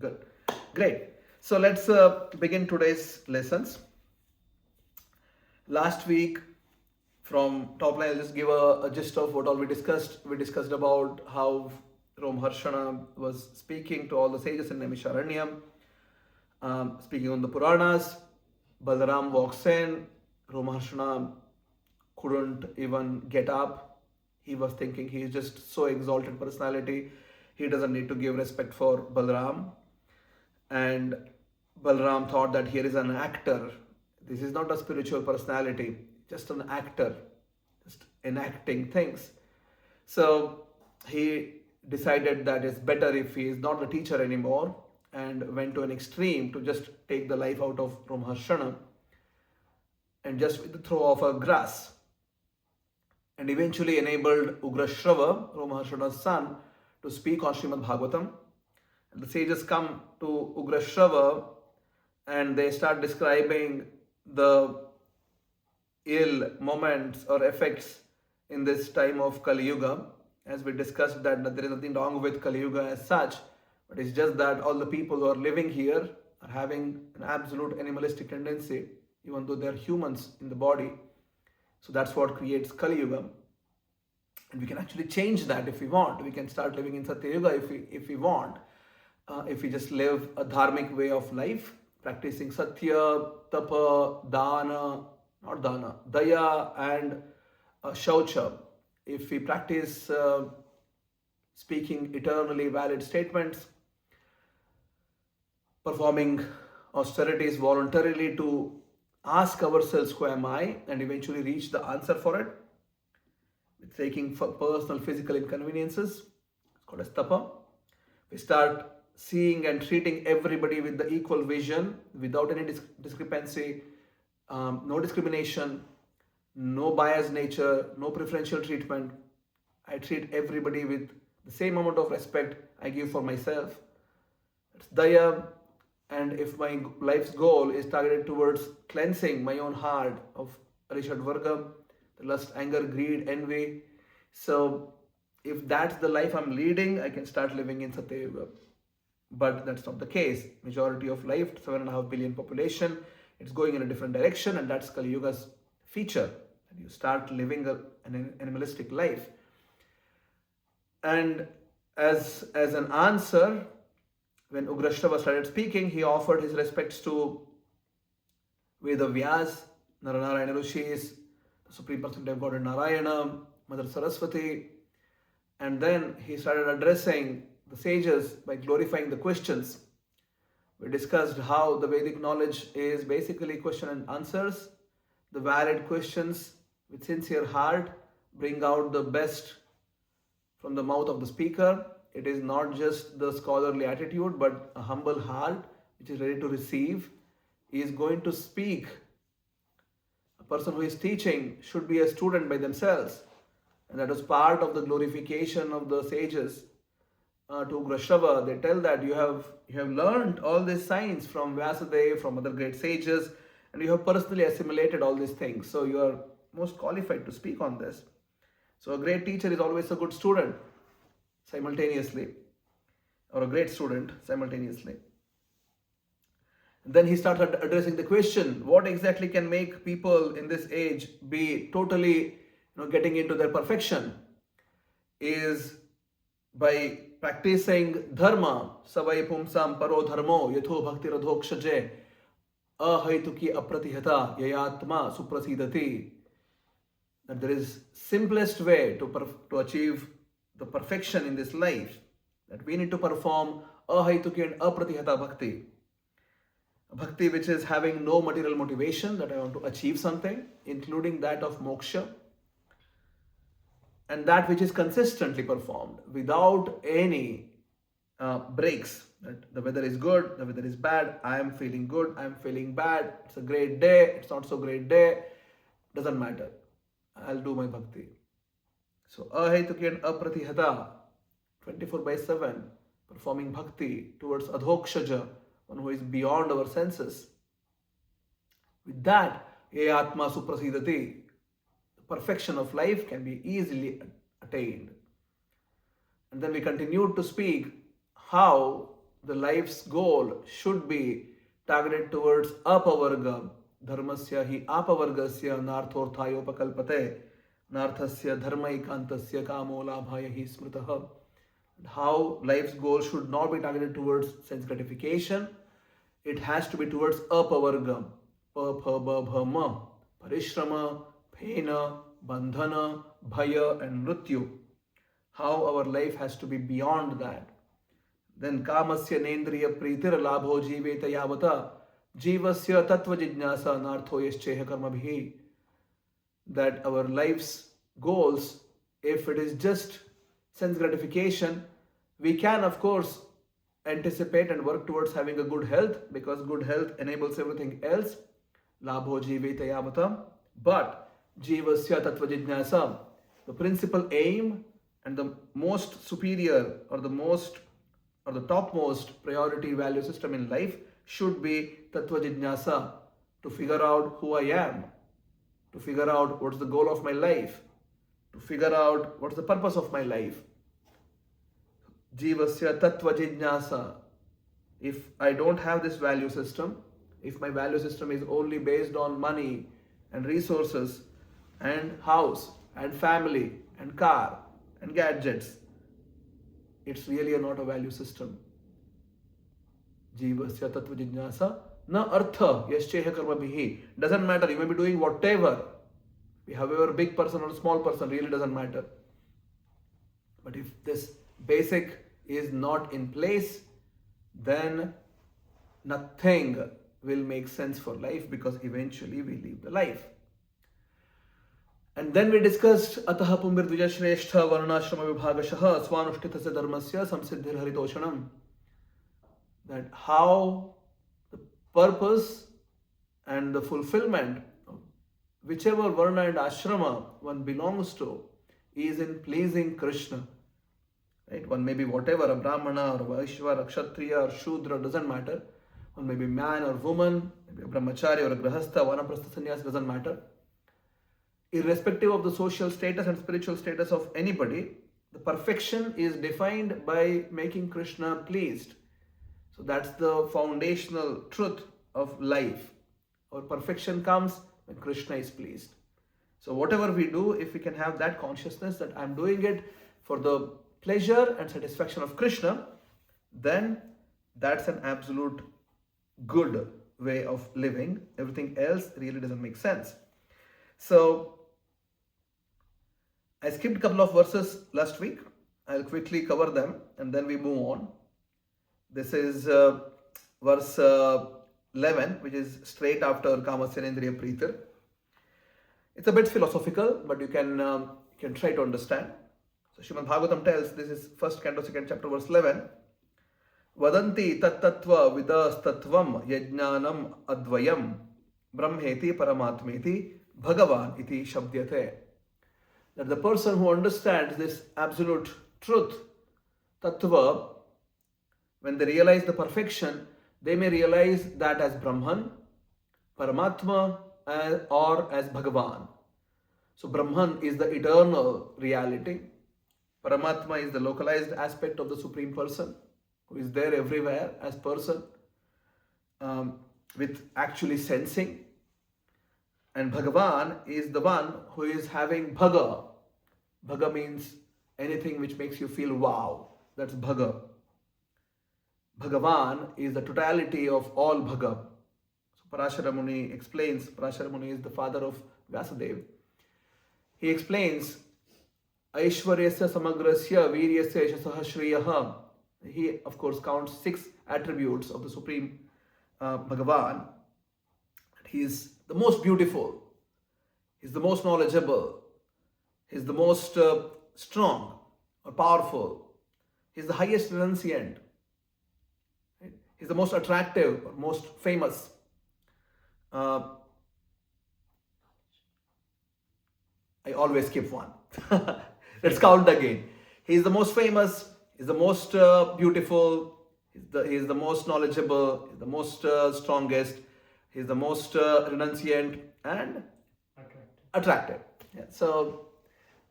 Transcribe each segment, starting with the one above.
Good. Great. So let's begin today's lessons. Last week, from top line, I'll just give a gist of what all we discussed. We discussed about how Romharshana was speaking to all the sages in Naimisharanyam, speaking on the Puranas. Balaram walks in. Romharshana couldn't even get up. He was thinking he is just so exalted personality. He doesn't need to give respect for Balaram. And Balaram thought that here is an actor. This is not a spiritual personality, just an actor, just enacting things. So he decided that it's better if he is not the teacher anymore and went to an extreme to just take the life out of Romharshana and just with the throw of a grass, and eventually enabled Ugrashrava, Romharshana's son, to speak on Srimad Bhagavatam. And the sages come to Ugrashrava and they start describing the ill moments or effects in this time of Kali Yuga. As we discussed that there is nothing wrong with Kali Yuga as such, but it's just that all the people who are living here are having an absolute animalistic tendency, even though they are humans in the body. So that's what creates Kali Yuga. And we can actually change that if we want. We can start living in Satya Yuga if we want. If we just live a dharmic way of life, practicing Satya, Tapa, Daya and Shaucha. If we practice speaking eternally valid statements, performing austerities voluntarily to ask ourselves who am I and eventually reach the answer for it, with taking personal physical inconveniences, it's called as Tapa. We start seeing and treating everybody with the equal vision without any discrepancy, no discrimination, no biased nature, no preferential treatment. I treat everybody with the same amount of respect I give for myself. It's Daya. And if my life's goal is targeted towards cleansing my own heart of Arishad Varga, the lust, anger, greed, envy, so if that's the life I'm leading, I can start living in Satya Yuga. But that's not the case. Majority of life, 7.5 billion population, it's going in a different direction, and that's Kali Yuga's feature. And you start living an animalistic life. And as an answer, when Ugrashrava started speaking, he offered his respects to Vedavyas, Naranarayana Rishis, the Supreme Personality of Godhead Narayana, Mother Saraswati, and then he started addressing the sages by glorifying the questions. We discussed how the Vedic knowledge is basically question and answers. The valid questions with sincere heart bring out the best from the mouth of the speaker. It is not just the scholarly attitude, but a humble heart which is ready to receive. He is going to speak. A person who is teaching should be a student by themselves. And that was part of the glorification of the sages to Ugrashrava. They tell that you have learned all these science from Vyasadeva, from other great sages, and you have personally assimilated all these things. So you are most qualified to speak on this. So a great teacher is always a good student simultaneously, or a great student simultaneously. And then he started addressing the question, what exactly can make people in this age be totally getting into their perfection? Is by practicing dharma, savai pumsam paro dharmo yatho bhakti radhokshaje ahaituki apratihata yayatma suprasidati. That there is simplest way to achieve the perfection in this life, that we need to perform ahaituki and apratihata bhakti. Bhakti which is having no material motivation, that I want to achieve something, including that of moksha, and that which is consistently performed without any breaks. That the weather is good, the weather is bad, I am feeling good, I am feeling bad, it's a great day, it's not so great day, doesn't matter. I'll do my bhakti. So ahaituki and apratihata, 24/7, performing bhakti towards adhokshaja, one who is beyond our senses. With that, ye atma suprasidati, the perfection of life can be easily attained. And then we continued to speak how the life's goal should be targeted towards apavarga. Dharmasya hi apavargasya narthorthayopakalpate narthasya dharmaikantasya kamo labhaya hi smritaha. How life's goal should not be targeted towards sense gratification. It has to be towards apavarga. Pa, pha, ba, bha, ma. Parishrama, phena, bandhana, bhaya and mrityu. How our life has to be beyond that. Then kamasya nendriya pritir labho jiveta yavata jivasya tattva jijnasa nartho yascheha karmabhi. That our life's goals, if it is just sense gratification, we can of course anticipate and work towards having a good health, because good health enables everything else. Labho jiveta yavata. But jivasya tattva jijnasa, the principal aim and the most superior or the topmost priority value system in life should be tattva jijnasa, to figure out who I am, to figure out what's the goal of my life, to figure out what's the purpose of my life. Jivasya tattva jijnasa. If I don't have this value system, if my value system is only based on money and resources and house and family and car and gadgets, it's really not a value system. Jivasya tattva jijnasa na artha yascheha karmabhihi. Doesn't matter, you may be doing whatever, however big person or small person, really doesn't matter. But if this basic is not in place, then nothing will make sense for life, because eventually we leave the life. And then we discussed ataha pumbir dvijashreshta varnashrama vibhagashaha swanushtithasya dharmasya samsiddhir haritoshanam. That how the purpose and the fulfillment of whichever varna and ashrama one belongs to is in pleasing Krishna. Right? One may be whatever, a brahmana or a vaishya or a kshatriya or shudra, doesn't matter. One may be man or woman, maybe a brahmachari or a grahastha, vanaprastha sannyas, doesn't matter. Irrespective of the social status and spiritual status of anybody, the perfection is defined by making Krishna pleased. So that's the foundational truth of life. Our perfection comes when Krishna is pleased. So whatever we do, if we can have that consciousness that I'm doing it for the pleasure and satisfaction of Krishna, then that's an absolute good way of living. Everything else really doesn't make sense. So I skipped a couple of verses last week. I'll quickly cover them and then we move on. This is verse 11, which is straight after Kamasya Nendriya Pritir. It's a bit philosophical, but you can try to understand. So Srimad Bhagavatam tells, this is first canto, second chapter, verse 11. Vadanti tattattva vidas tattvam yajnanam advayam brahmeti paramatmeti bhagavan iti shabdyate. That the person who understands this absolute truth, tattva, when they realize the perfection, they may realize that as Brahman, Paramatma, or as Bhagavan. So Brahman is the eternal reality. Paramatma is the localized aspect of the Supreme Person, who is there everywhere as person, with actually sensing. And Bhagavan is the one who is having Bhaga. Bhaga means anything which makes you feel wow. That's Bhaga. Bhagavan is the totality of all Bhaga. So Parashara Muni explains, Parashara Muni is the father of Vyasadeva. He explains, Aishwaryasya samagrasya viryasya yashasah shriyaha. He of course counts 6 attributes of the Supreme Bhagavan. He is the most beautiful, he is the most knowledgeable, he is the most strong or powerful, he is the highest renunciant, he is the most attractive or most famous. I always skip one. Let's count again. He is the most famous, he is the most beautiful, he is the most knowledgeable, he is the most strongest, he is the most renunciant and attractive. Yeah. So,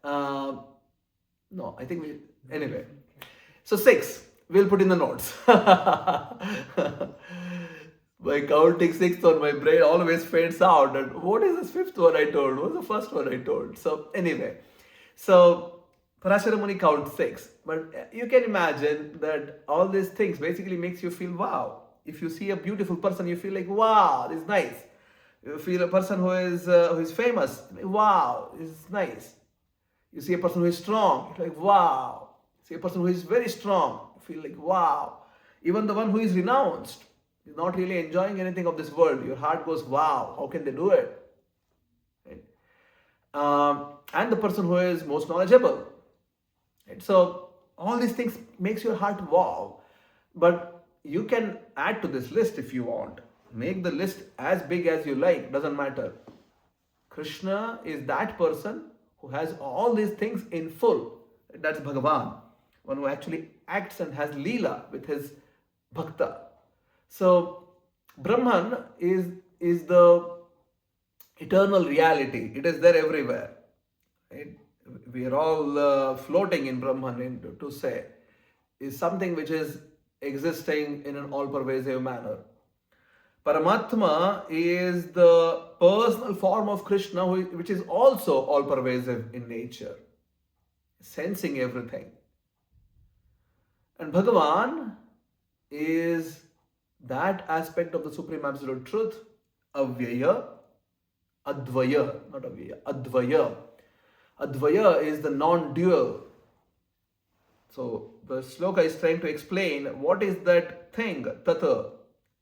no, I think anyway. So 6. We'll put in the notes. By counting sixth one, my brain always fades out. And what is this fifth one I told? What was the first one I told? So anyway, so Parashara Muni counts six. But you can imagine that all these things basically makes you feel wow. If you see a beautiful person, you feel like wow, this is nice. You feel a person who is famous, wow, this is nice. You see a person who is strong, you're like wow. You see a person who is very strong, you feel like wow. Even the one who is renounced, is not really enjoying anything of this world, your heart goes wow, how can they do it? Right? And the person who is most knowledgeable. Right? So all these things makes your heart wow. But you can add to this list if you want. Make the list as big as you like, doesn't matter. Krishna is that person who has all these things in full. That's Bhagavan, one who actually acts and has Leela with his Bhakta. So Brahman is the eternal reality. It is there everywhere. Right? We are all floating in Brahman, to say, is something which is existing in an all-pervasive manner. Paramatma is the personal form of Krishna, which is also all-pervasive in nature, sensing everything. And Bhagavan is that aspect of the Supreme Absolute Truth, Avyaya, Advaya, not Avyaya, Advaya. Advaya is the non-dual. So the sloka is trying to explain what is that thing, Tata.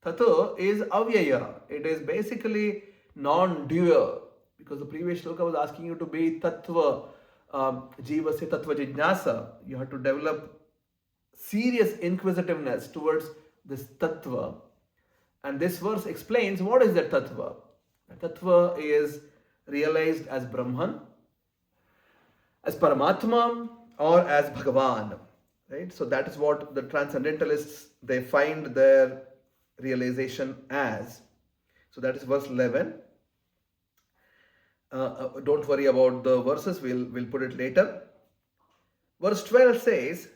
Tata is Avyaya. It is basically non-dual. Because the previous sloka was asking you to be Tattva, Jivasya Tattva Jijnasa. You have to develop serious inquisitiveness towards this Tattva. And this verse explains what is that Tattva. The Tattva is realized as Brahman, as Paramatma, or as Bhagavan. Right? So that is what the transcendentalists, they find their realization as. So that is verse 11. Don't worry about the verses, we'll put it later. Verse 12 says,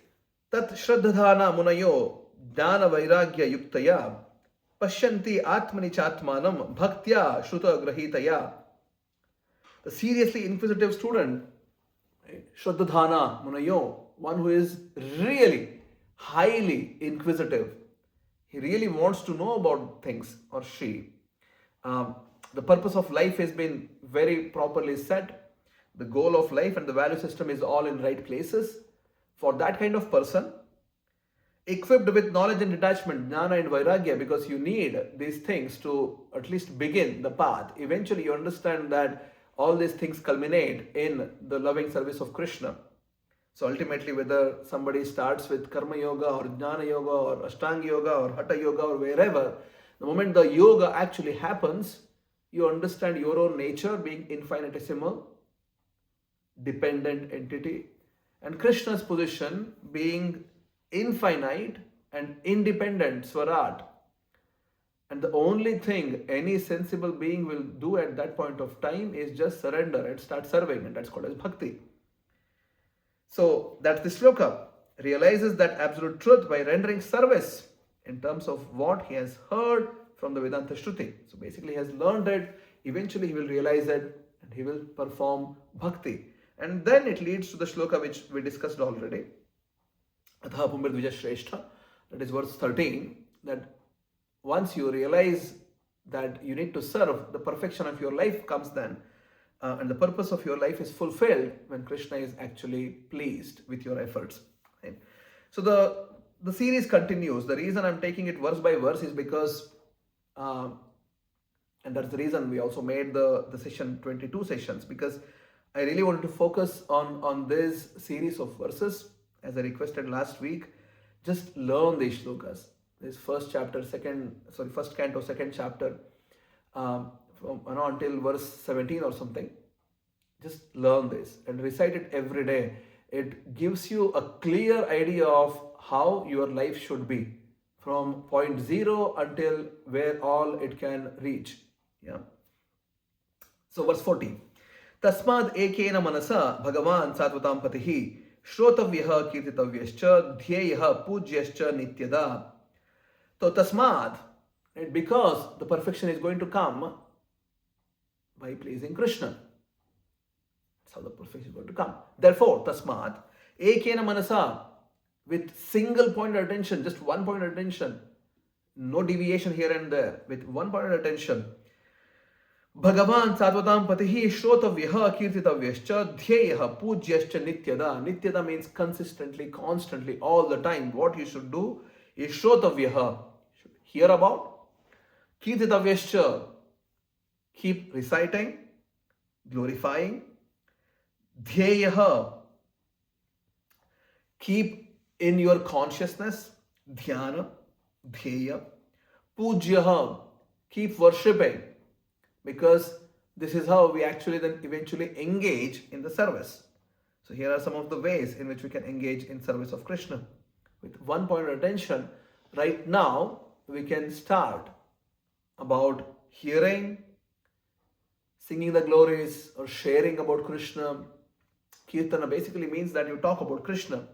Tat Shraddhadhana Munayo Dana Vairagya Yuktaya Pashyanti Atmani Chatmanam Bhaktya Shruta Grahitaya. The seriously inquisitive student, Shraddhadhana Munayo, one who is really highly inquisitive. He really wants to know about things, or she. The purpose of life has been very properly set. The goal of life and the value system is all in right places. For that kind of person, equipped with knowledge and detachment, jnana and vairagya, because you need these things to at least begin the path. Eventually you understand that all these things culminate in the loving service of Krishna. So ultimately, whether somebody starts with Karma Yoga or Jnana Yoga or Ashtanga Yoga or Hatha Yoga or wherever, the moment the yoga actually happens, you understand your own nature being infinitesimal, dependent entity, and Krishna's position being infinite and independent Swarat. And the only thing any sensible being will do at that point of time is just surrender and start serving, and that's called as bhakti. So that's the sloka. Realizes that absolute truth by rendering service in terms of what he has heard from the Vedanta Shruti. So basically he has learned it, eventually he will realize it and he will perform bhakti. And then it leads to the shloka which we discussed already. Atha Pumbir Shrestha, that is verse 13, that once you realize that you need to serve, the perfection of your life comes then. And the purpose of your life is fulfilled when Krishna is actually pleased with your efforts. Right? So the series continues. The reason I'm taking it verse by verse is because, and that's the reason we also made the session 22 sessions, because I really wanted to focus on this series of verses, as I requested last week. Just learn these shlokas. This first canto, second chapter, until verse 17 or something. Just learn this and recite it every day. It gives you a clear idea of how your life should be, from point zero until where all it can reach. Yeah. So verse 14. Tasmad ekena manasa bhagavan satvatam patihi Shrotavyah kirtitavyascha dhyeyah pugyascha nityada. So tasmad, right, because the perfection is going to come by pleasing Krishna. That's how the perfection is going to come. Therefore, tasmad, ekena manasa, with single point of attention, just one point of attention, no deviation here and there, with one point of attention. Bhagavan Satvatam Patihi Shrotavyah Kirtitavyascha Dhyeyah Pugyascha Nityada. Nityada means consistently, constantly, all the time. What you should do is Shrotavyah. Should hear about. Kirtitavyascha. Keep reciting, glorifying. Dhyeyah. Keep in your consciousness. Dhyana. Dhyeya. Pujyaha. Keep worshipping. Because this is how we actually then eventually engage in the service. So here are some of the ways in which we can engage in service of Krishna. With one point of attention, right now we can start about hearing, singing the glories, or sharing about Krishna. Kirtana basically means that you talk about Krishna.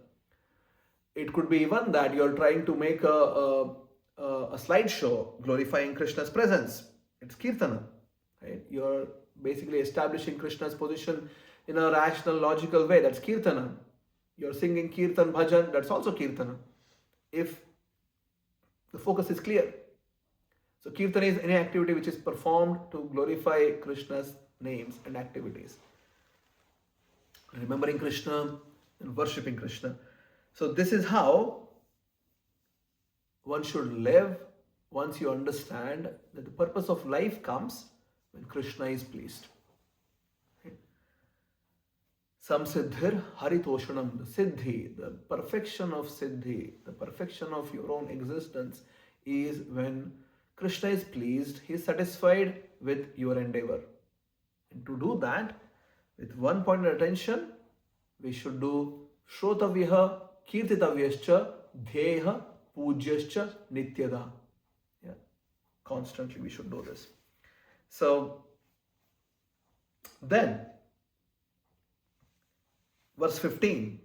It could be even that you're trying to make a slideshow glorifying Krishna's presence. It's Kirtana. Right? You're basically establishing Krishna's position in a rational, logical way. That's Kirtana. You're singing Kirtan Bhajan. That's also Kirtana. If the focus is clear. So Kirtana is any activity which is performed to glorify Krishna's names and activities. Remembering Krishna and worshipping Krishna. So this is how one should live once you understand that the purpose of life comes when Krishna is pleased. Samsiddhir haritoshanam, the siddhi, the perfection of siddhi, the perfection of your own existence is when Krishna is pleased, he is satisfied with your endeavor. And to do that, with one point of attention, we should do Shrotavyah Kirtitavyascha Dhyeyah Pugyascha Nityada. Yeah. Constantly we should do this. So, then, verse 15.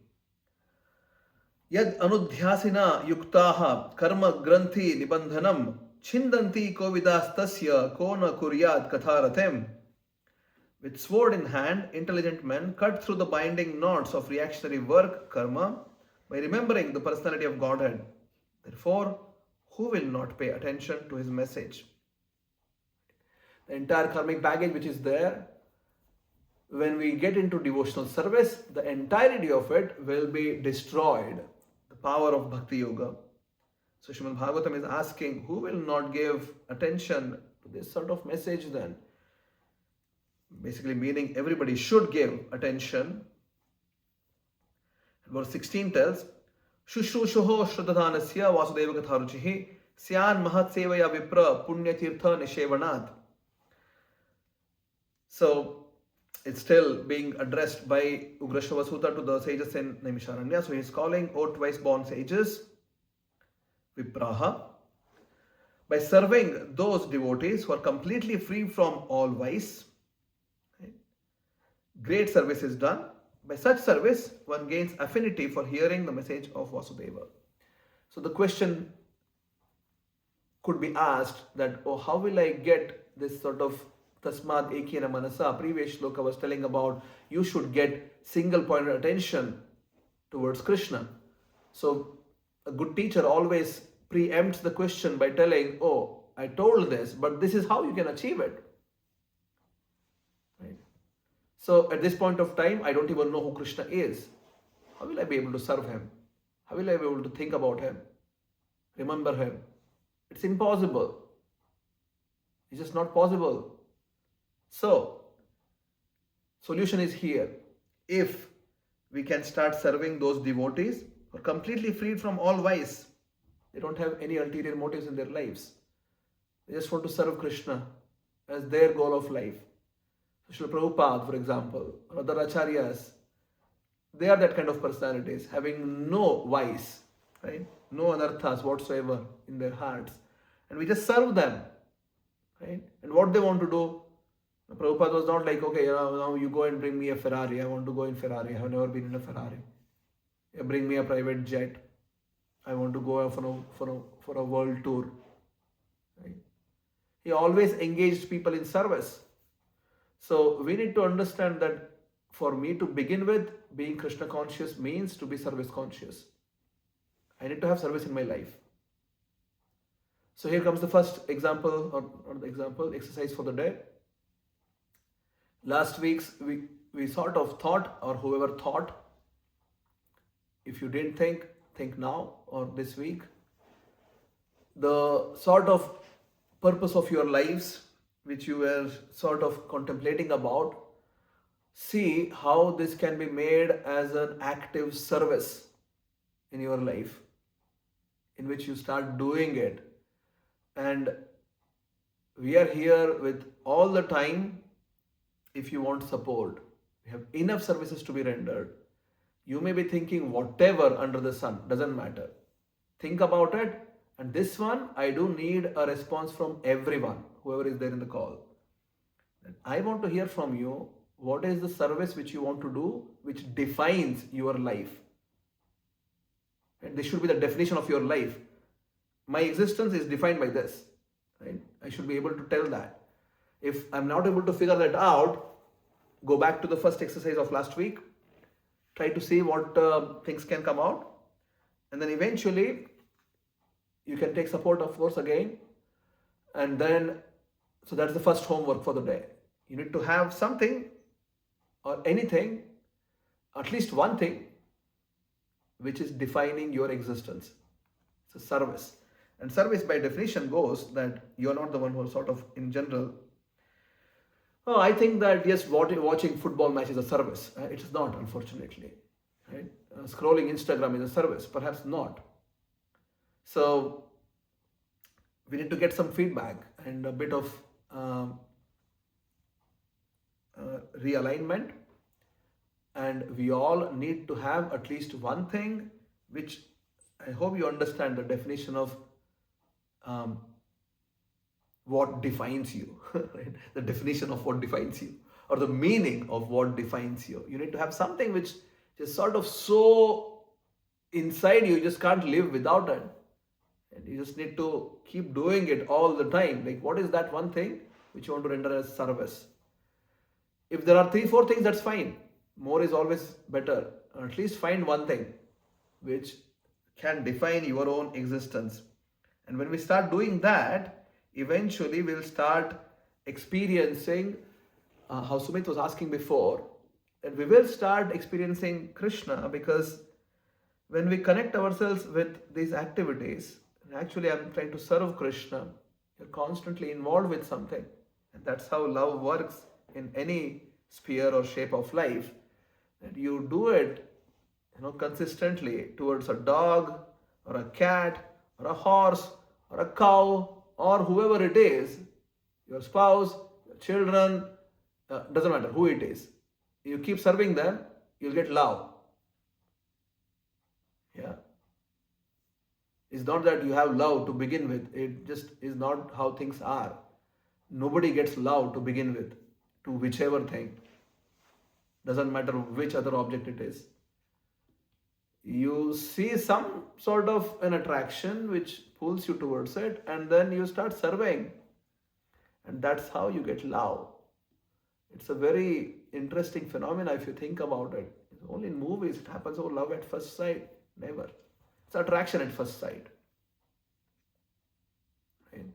Yad anudhyasina yuktaha karma granthi nibandhanam chindanti kovidastasya kona kuryat katharatem. With sword in hand, intelligent men cut through the binding knots of reactionary work, karma, by remembering the personality of Godhead. Therefore, who will not pay attention to his message? The entire karmic baggage which is there, when we get into devotional service, the entirety of it will be destroyed. The power of Bhakti Yoga. So Srimad Bhagavatam is asking, who will not give attention to this sort of message then? Basically meaning everybody should give attention. And verse 16 tells, Shushrushoho Shradadhanasya Vasudeva Katharuchihi Syan Mahat Sevaya Vipra Punyatirtha Nishevanat. So it's still being addressed by Ugrashavasuta to the sages in Naimisharanya. So he's calling, O twice born sages, Vipraha, by serving those devotees who are completely free from all vice. Great service is done. By such service, one gains affinity for hearing the message of Vasudeva. So the question could be asked that, oh, how will I get this sort of Tasmad Ekena Manasa? Previous shloka was telling about you should get single point of attention towards Krishna. So a good teacher always preempts the question by telling, oh, I told this, but this is how you can achieve it. Right? So at this point of time, I don't even know who Krishna is. How will I be able to serve him? How will I be able to think about him? Remember him? It's impossible. It's just not possible. So, solution is here. If we can start serving those devotees who are completely freed from all vice, they don't have any ulterior motives in their lives. They just want to serve Krishna as their goal of life. So, Srila Prabhupada, for example, or other acharyas, they are that kind of personalities, having no vice, right? No anarthas whatsoever in their hearts. And we just serve them, right? And what they want to do, Prabhupada was not like, okay, now you go and bring me a Ferrari. I want to go in Ferrari. I have never been in a Ferrari. Bring me a private jet. I want to go for a world tour. Right? He always engaged people in service. So we need to understand that for me to begin with, being Krishna conscious means to be service conscious. I need to have service in my life. So here comes the first example, or the example, exercise for the day. Last week's we sort of thought, or whoever thought, if you didn't think now or this week, the sort of purpose of your lives which you were sort of contemplating about, see how this can be made as an active service in your life, in which you start doing it. And we are here with all the time. If you want support, we have enough services to be rendered. You may be thinking whatever under the sun, doesn't matter. Think about it. And this one, I do need a response from everyone, whoever is there in the call. I want to hear from you, what is the service which you want to do, which defines your life. And this should be the definition of your life. My existence is defined by this. Right? I should be able to tell that. If I'm not able to figure that out, go back to the first exercise of last week. Try to see what things can come out. And then eventually, you can take support, of course, again. And then, so that's the first homework for the day. You need to have something or anything, at least one thing, which is defining your existence. It's a service. And service by definition goes that you're not the one who sort of, in general, oh, I think that yes, watching football match is a service. It is not, unfortunately. Right? Scrolling Instagram is a service, perhaps not. So we need to get some feedback and a bit of realignment. And we all need to have at least one thing, which I hope you understand the definition of what defines you, right? The definition of what defines you, or the meaning of what defines you. You need to have something which is sort of so inside you just can't live without it. And you just need to keep doing it all the time. Like, what is that one thing which you want to render as service? If there are 3-4 things, that's fine. More is always better. Or at least find one thing which can define your own existence. And when we start doing that, eventually we'll start experiencing, how Sumit was asking before, that we will start experiencing Krishna, because when we connect ourselves with these activities, and actually I'm trying to serve Krishna, you're constantly involved with something. And that's how love works in any sphere or shape of life. And you do it, consistently towards a dog or a cat or a horse or a cow or whoever it is, your spouse, your children, doesn't matter who it is. You keep serving them, you'll get love. Yeah. It's not that you have love to begin with. It just is not how things are. Nobody gets love to begin with, to whichever thing. Doesn't matter which other object it is. You see some sort of an attraction which pulls you towards it, and then you start serving. And that's how you get love. It's a very interesting phenomena if you think about it. It's only in movies it happens. Oh, love at first sight. Never. It's attraction at first sight. Right?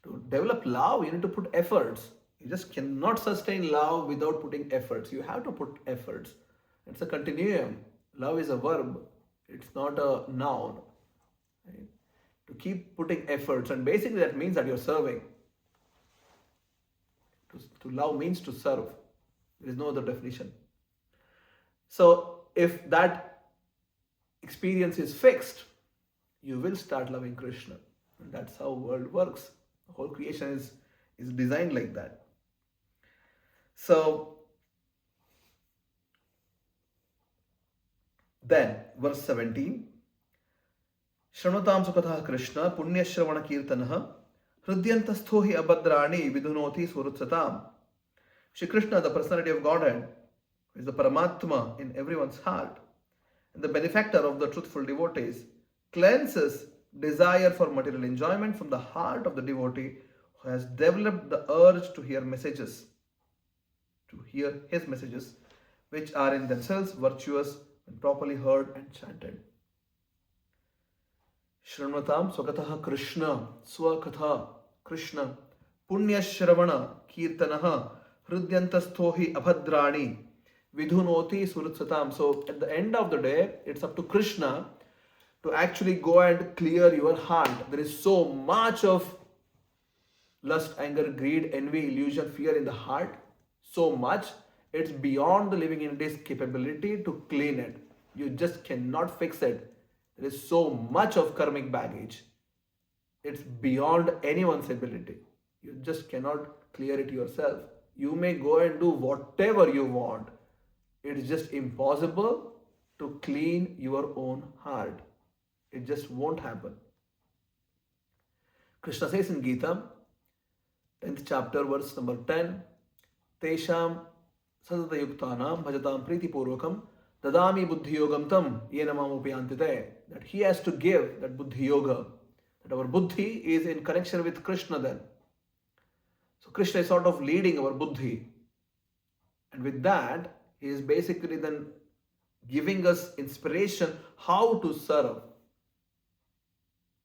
To develop love, you need to put efforts. You just cannot sustain love without putting efforts. You have to put efforts. It's a continuum. Love is a verb. It's not a noun. Right? To keep putting efforts. And basically that means that you're serving. To love means to serve. There is no other definition. So if that experience is fixed, you will start loving Krishna. And that's how the world works. The whole creation is designed like that. So then, verse 17, Shranutam sukatha Krishna punyashravana kirtanaha hridyantastho hi abhadrani vidunoti surutsatam. Shri Krishna, the personality of Godhead, is the Paramatma in everyone's heart. And the benefactor of the truthful devotees cleanses desire for material enjoyment from the heart of the devotee who has developed the urge to hear messages, to hear his messages, which are in themselves virtuous when properly heard and chanted. Shranvatam Swakatah Krishna, Swakatha Krishna, Punya Shravana Kirtanaha, Hridyantastohi Abhadrani, Vidhunoti Surutsatam. So at the end of the day, it's up to Krishna to actually go and clear your heart. There is so much of lust, anger, greed, envy, illusion, fear in the heart. So much. It's beyond the living entity's capability to clean it. You just cannot fix it. There is so much of karmic baggage. It's beyond anyone's ability. You just cannot clear it yourself. You may go and do whatever you want. It's just impossible to clean your own heart. It just won't happen. Krishna says in Gita, 10th chapter, verse number 10, Tesham Sadatayuktanam Bhajatam Priti Purvakam Dadami Buddhi Yogam Tam Yenamam Upayantite. That he has to give that Buddhi Yoga. That our Buddhi is in connection with Krishna then. So Krishna is sort of leading our Buddhi. And with that, he is basically then giving us inspiration how to serve.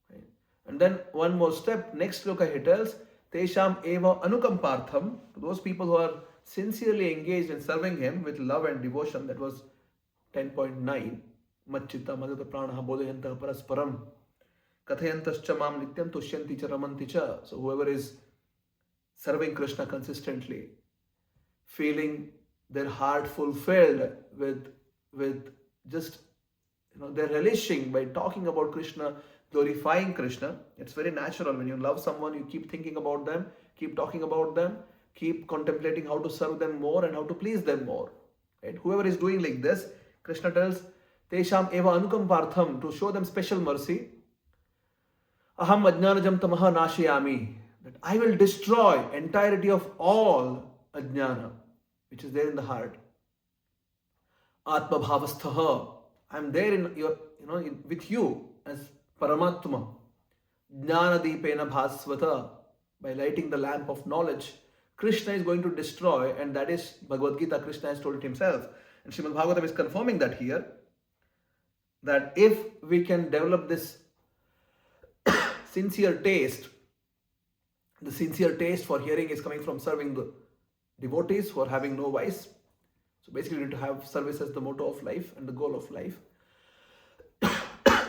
Right? And then one more step, next sloka he tells, Tesham eva anukampartham, to those people who are sincerely engaged in serving him with love and devotion. That was 10.9. Machchitta madhata pranaha bodhayanta parasparam kathayantascha mam nityam tushyanti cha ramanti cha. So whoever is serving Krishna consistently, feeling their heart fulfilled with just, they're relishing by talking about Krishna, glorifying Krishna. It's very natural. When you love someone, you keep thinking about them, keep talking about them, keep contemplating how to serve them more and how to please them more. Right? Whoever is doing like this, Krishna tells, Tesham eva anukampartham, to show them special mercy. Aham ajnanajam tamaha nashayami, that I will destroy entirety of all ajnana, which is there in the heart. Atma bhavasthaha, I am there in your, with you as Paramatma. Jnana deepena bhasvata, by lighting the lamp of knowledge, Krishna is going to destroy, and that is Bhagavad Gita. Krishna has told it himself. And Srimad Bhagavatam is confirming that here, that if we can develop this sincere taste, the sincere taste for hearing is coming from serving the devotees who are having no vice. So basically we need to have service as the motto of life and the goal of life.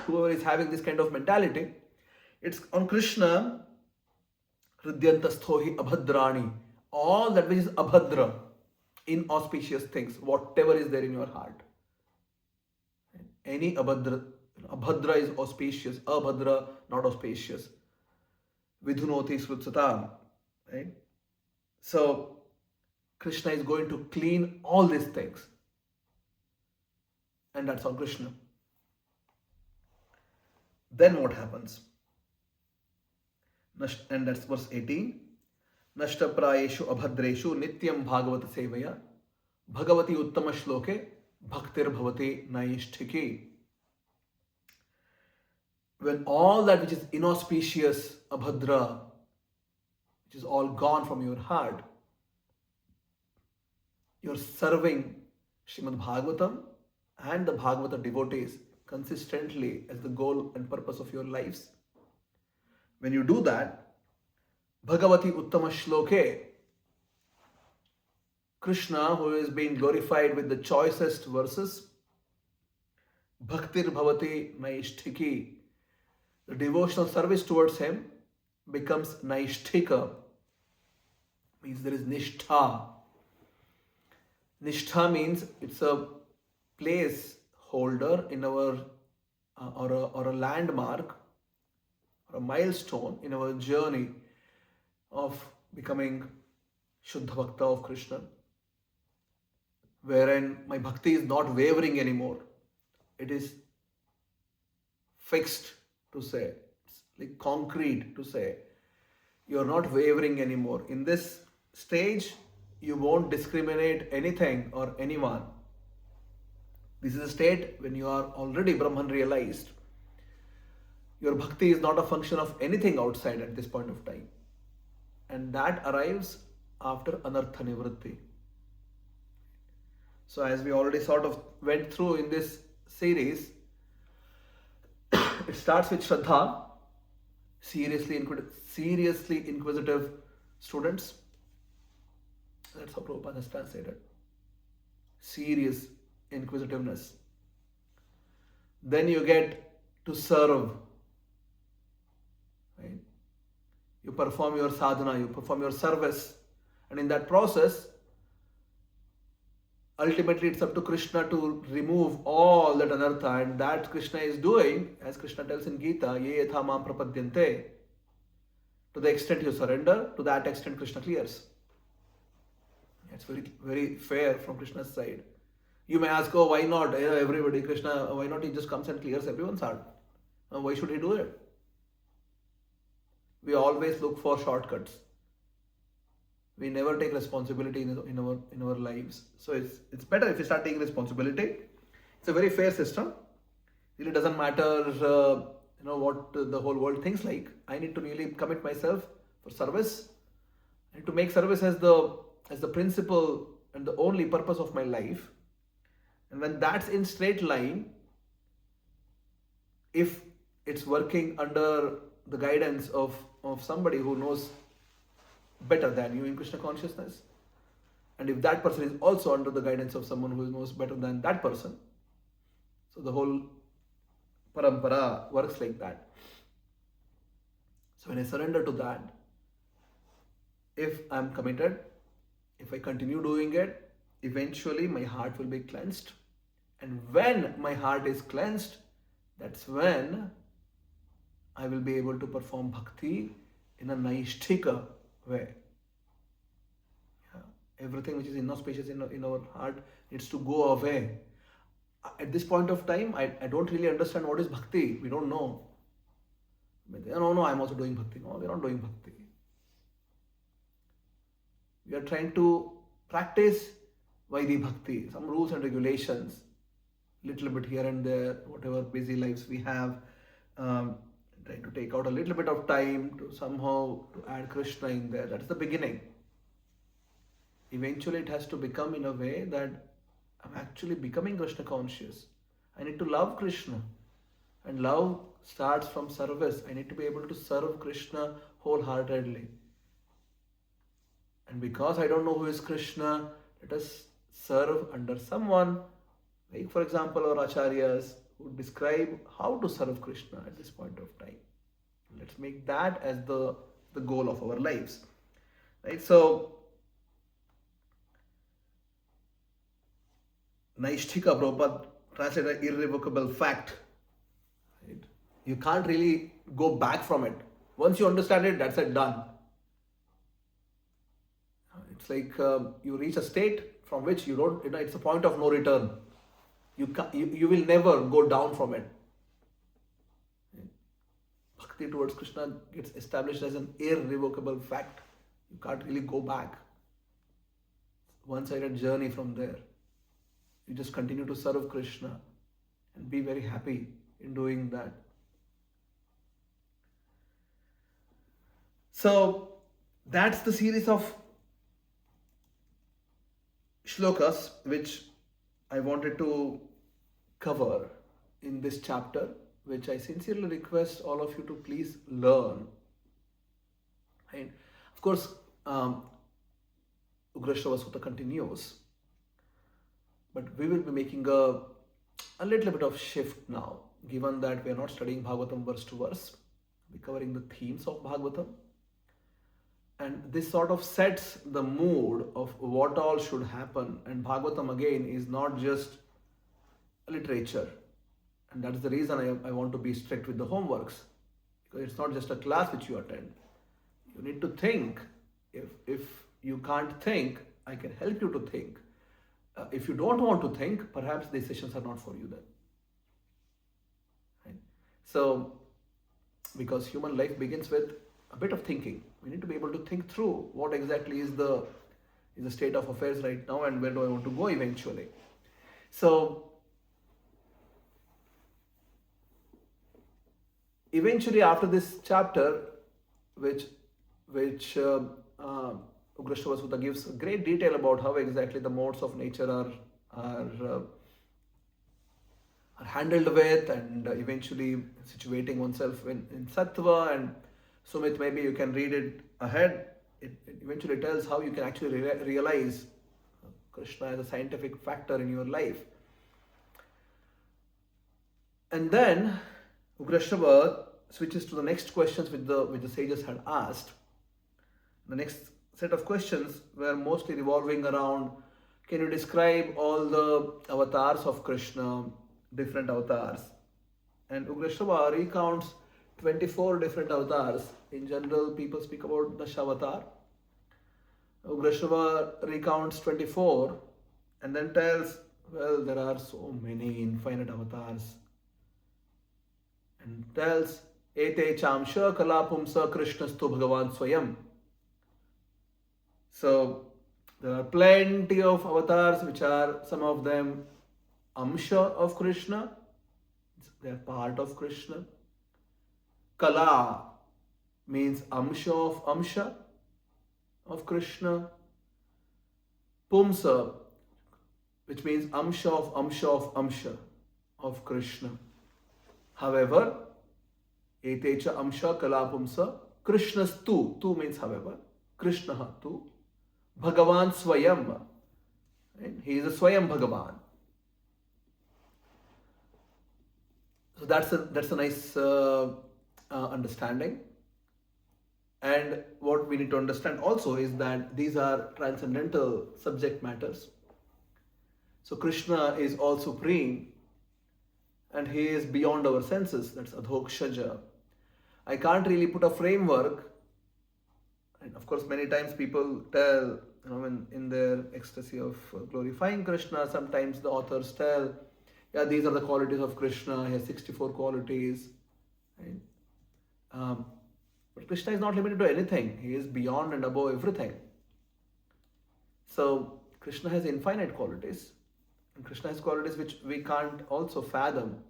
Whoever is having this kind of mentality, it's on Krishna, Hridyantasthohi abhadrani, all that which is abhadra, inauspicious things, whatever is there in your heart. Any abhadra is auspicious, abhadra not auspicious. Vidhunoti srutsatam. Right? So Krishna is going to clean all these things. And that's on Krishna. Then what happens? And that's verse 18. Nashta prayeshu abhadreshu nityam bhagavata sevaya bhagavati uttama shloke bhaktir bhavati naishthiki. When all that which is inauspicious, abhadra, which is all gone from your heart, you're serving Srimad Bhagavatam and the Bhagavata devotees consistently as the goal and purpose of your lives. When you do that, Bhagavati Uttama Shloke, Krishna, who is being glorified with the choicest verses, Bhaktir Bhavati Naishthiki, the devotional service towards him becomes Naishthika, means there is Nishtha. Nishtha means it's a place holder in our, or a landmark, or a milestone in our journey of becoming Shuddha Bhakta of Krishna, wherein my bhakti is not wavering anymore. It is fixed to say, it's like concrete to say, you're not wavering anymore. In this stage, you won't discriminate anything or anyone. This is a state when you are already Brahman realized. Your bhakti is not a function of anything outside at this point of time. And that arrives after anartha nivritti. So as we already sort of went through in this series, it starts with Shraddha, seriously inquisitive students. That's how Prabhupada has translated. Serious inquisitiveness. Then you get to serve. Right? You perform your sadhana, you perform your service. And in that process, ultimately it's up to Krishna to remove all that anartha, and that Krishna is doing, as Krishna tells in Gita, ye yatha mam prapadyante. To the extent you surrender, to that extent Krishna clears. It's very, very fair from Krishna's side. You may ask, oh, why not? Everybody, Krishna, why not he just comes and clears everyone's heart? Why should he do it? We always look for shortcuts. We never take responsibility in our lives. So it's better if you start taking responsibility. It's a very fair system. It really doesn't matter what the whole world thinks like. I need to really commit myself for service. I need to make service as the principle and the only purpose of my life. And when that's in straight line, if it's working under the guidance of somebody who knows better than you in Krishna consciousness, and if that person is also under the guidance of someone who knows better than that person, so the whole parampara works like that. So when I surrender to that, if I'm committed, if I continue doing it, eventually my heart will be cleansed. And when my heart is cleansed, that's when I will be able to perform bhakti in a naishthika way. Everything which is inauspicious in our heart needs to go away. At this point of time, I don't really understand what is bhakti. We don't know. No, I'm also doing bhakti. No, we're not doing bhakti. We are trying to practice Vaidhi bhakti, some rules and regulations, little bit here and there, whatever busy lives we have, trying to take out a little bit of time to somehow to add Krishna in there. That's the beginning. Eventually it has to become in a way that I'm actually becoming Krishna conscious. I need to love Krishna. And love starts from service. I need to be able to serve Krishna wholeheartedly. And because I don't know who is Krishna, let us serve under someone, like for example our acharyas who describe how to serve Krishna at this point of time. Let's make that as the goal of our lives. Right? So, Naishthika, Prabhupada translated irrevocable fact. Right? You can't really go back from it. Once you understand it, that's it, done. It's like you reach a state from which you don't, it's a point of no return. You will never go down from it. Bhakti towards Krishna gets established as an irrevocable fact. You can't really go back. One-sided journey from there. You just continue to serve Krishna and be very happy in doing that. So that's the series of shlokas which I wanted to cover in this chapter, which I sincerely request all of you to please learn. And of course, Ugrashrava Sutta continues, but we will be making a little bit of shift now, given that we are not studying Bhagavatam verse to verse. We're covering the themes of Bhagavatam. And this sort of sets the mood of what all should happen. And Bhagavatam again is not just a literature. And that's the reason I want to be strict with the homeworks. Because it's not just a class which you attend. You need to think. If you can't think, I can help you to think. If you don't want to think, perhaps these sessions are not for you then. Right? So, because human life begins with a bit of thinking. We need to be able to think through what exactly is the state of affairs right now and where do I want to go eventually. So, eventually, after this chapter, which Ugrashrava Sutta gives great detail about how exactly the modes of nature are handled with, and eventually situating oneself in sattva. And Sumit, maybe you can read it ahead. It eventually tells how you can actually realize Krishna as a scientific factor in your life. And then Ugrashrava switches to the next questions which the sages had asked. The next set of questions were mostly revolving around, can you describe all the avatars of Krishna, different avatars? And Ugrashrava recounts 24 different avatars. In general, people speak about the Shavatar. Ugrashrava recounts 24 and then tells, well, there are so many infinite avatars. And tells, Ete chamsha kalapumsa krishnastu bhagavan swayam. So, there are plenty of avatars which are, some of them, amsha of Krishna. They are part of Krishna. Kala means amsha of Krishna. Pumsa, which means amsha of Krishna. However, etecha amsha kala pumsa krishnastu. Tu means however. Krishna tu. Bhagavan swayam. Right? He is a swayam Bhagavan. So that's a nice understanding. And what we need to understand also is that these are transcendental subject matters. So Krishna is all supreme and he is beyond our senses. That's adhokshaja. I can't really put a framework. And of course, many times people tell, in their ecstasy of glorifying Krishna, sometimes the authors tell, yeah, these are the qualities of Krishna. He has 64 qualities. Right? But Krishna is not limited to anything. He is beyond and above everything. So Krishna has infinite qualities. And Krishna has qualities which we can't also fathom.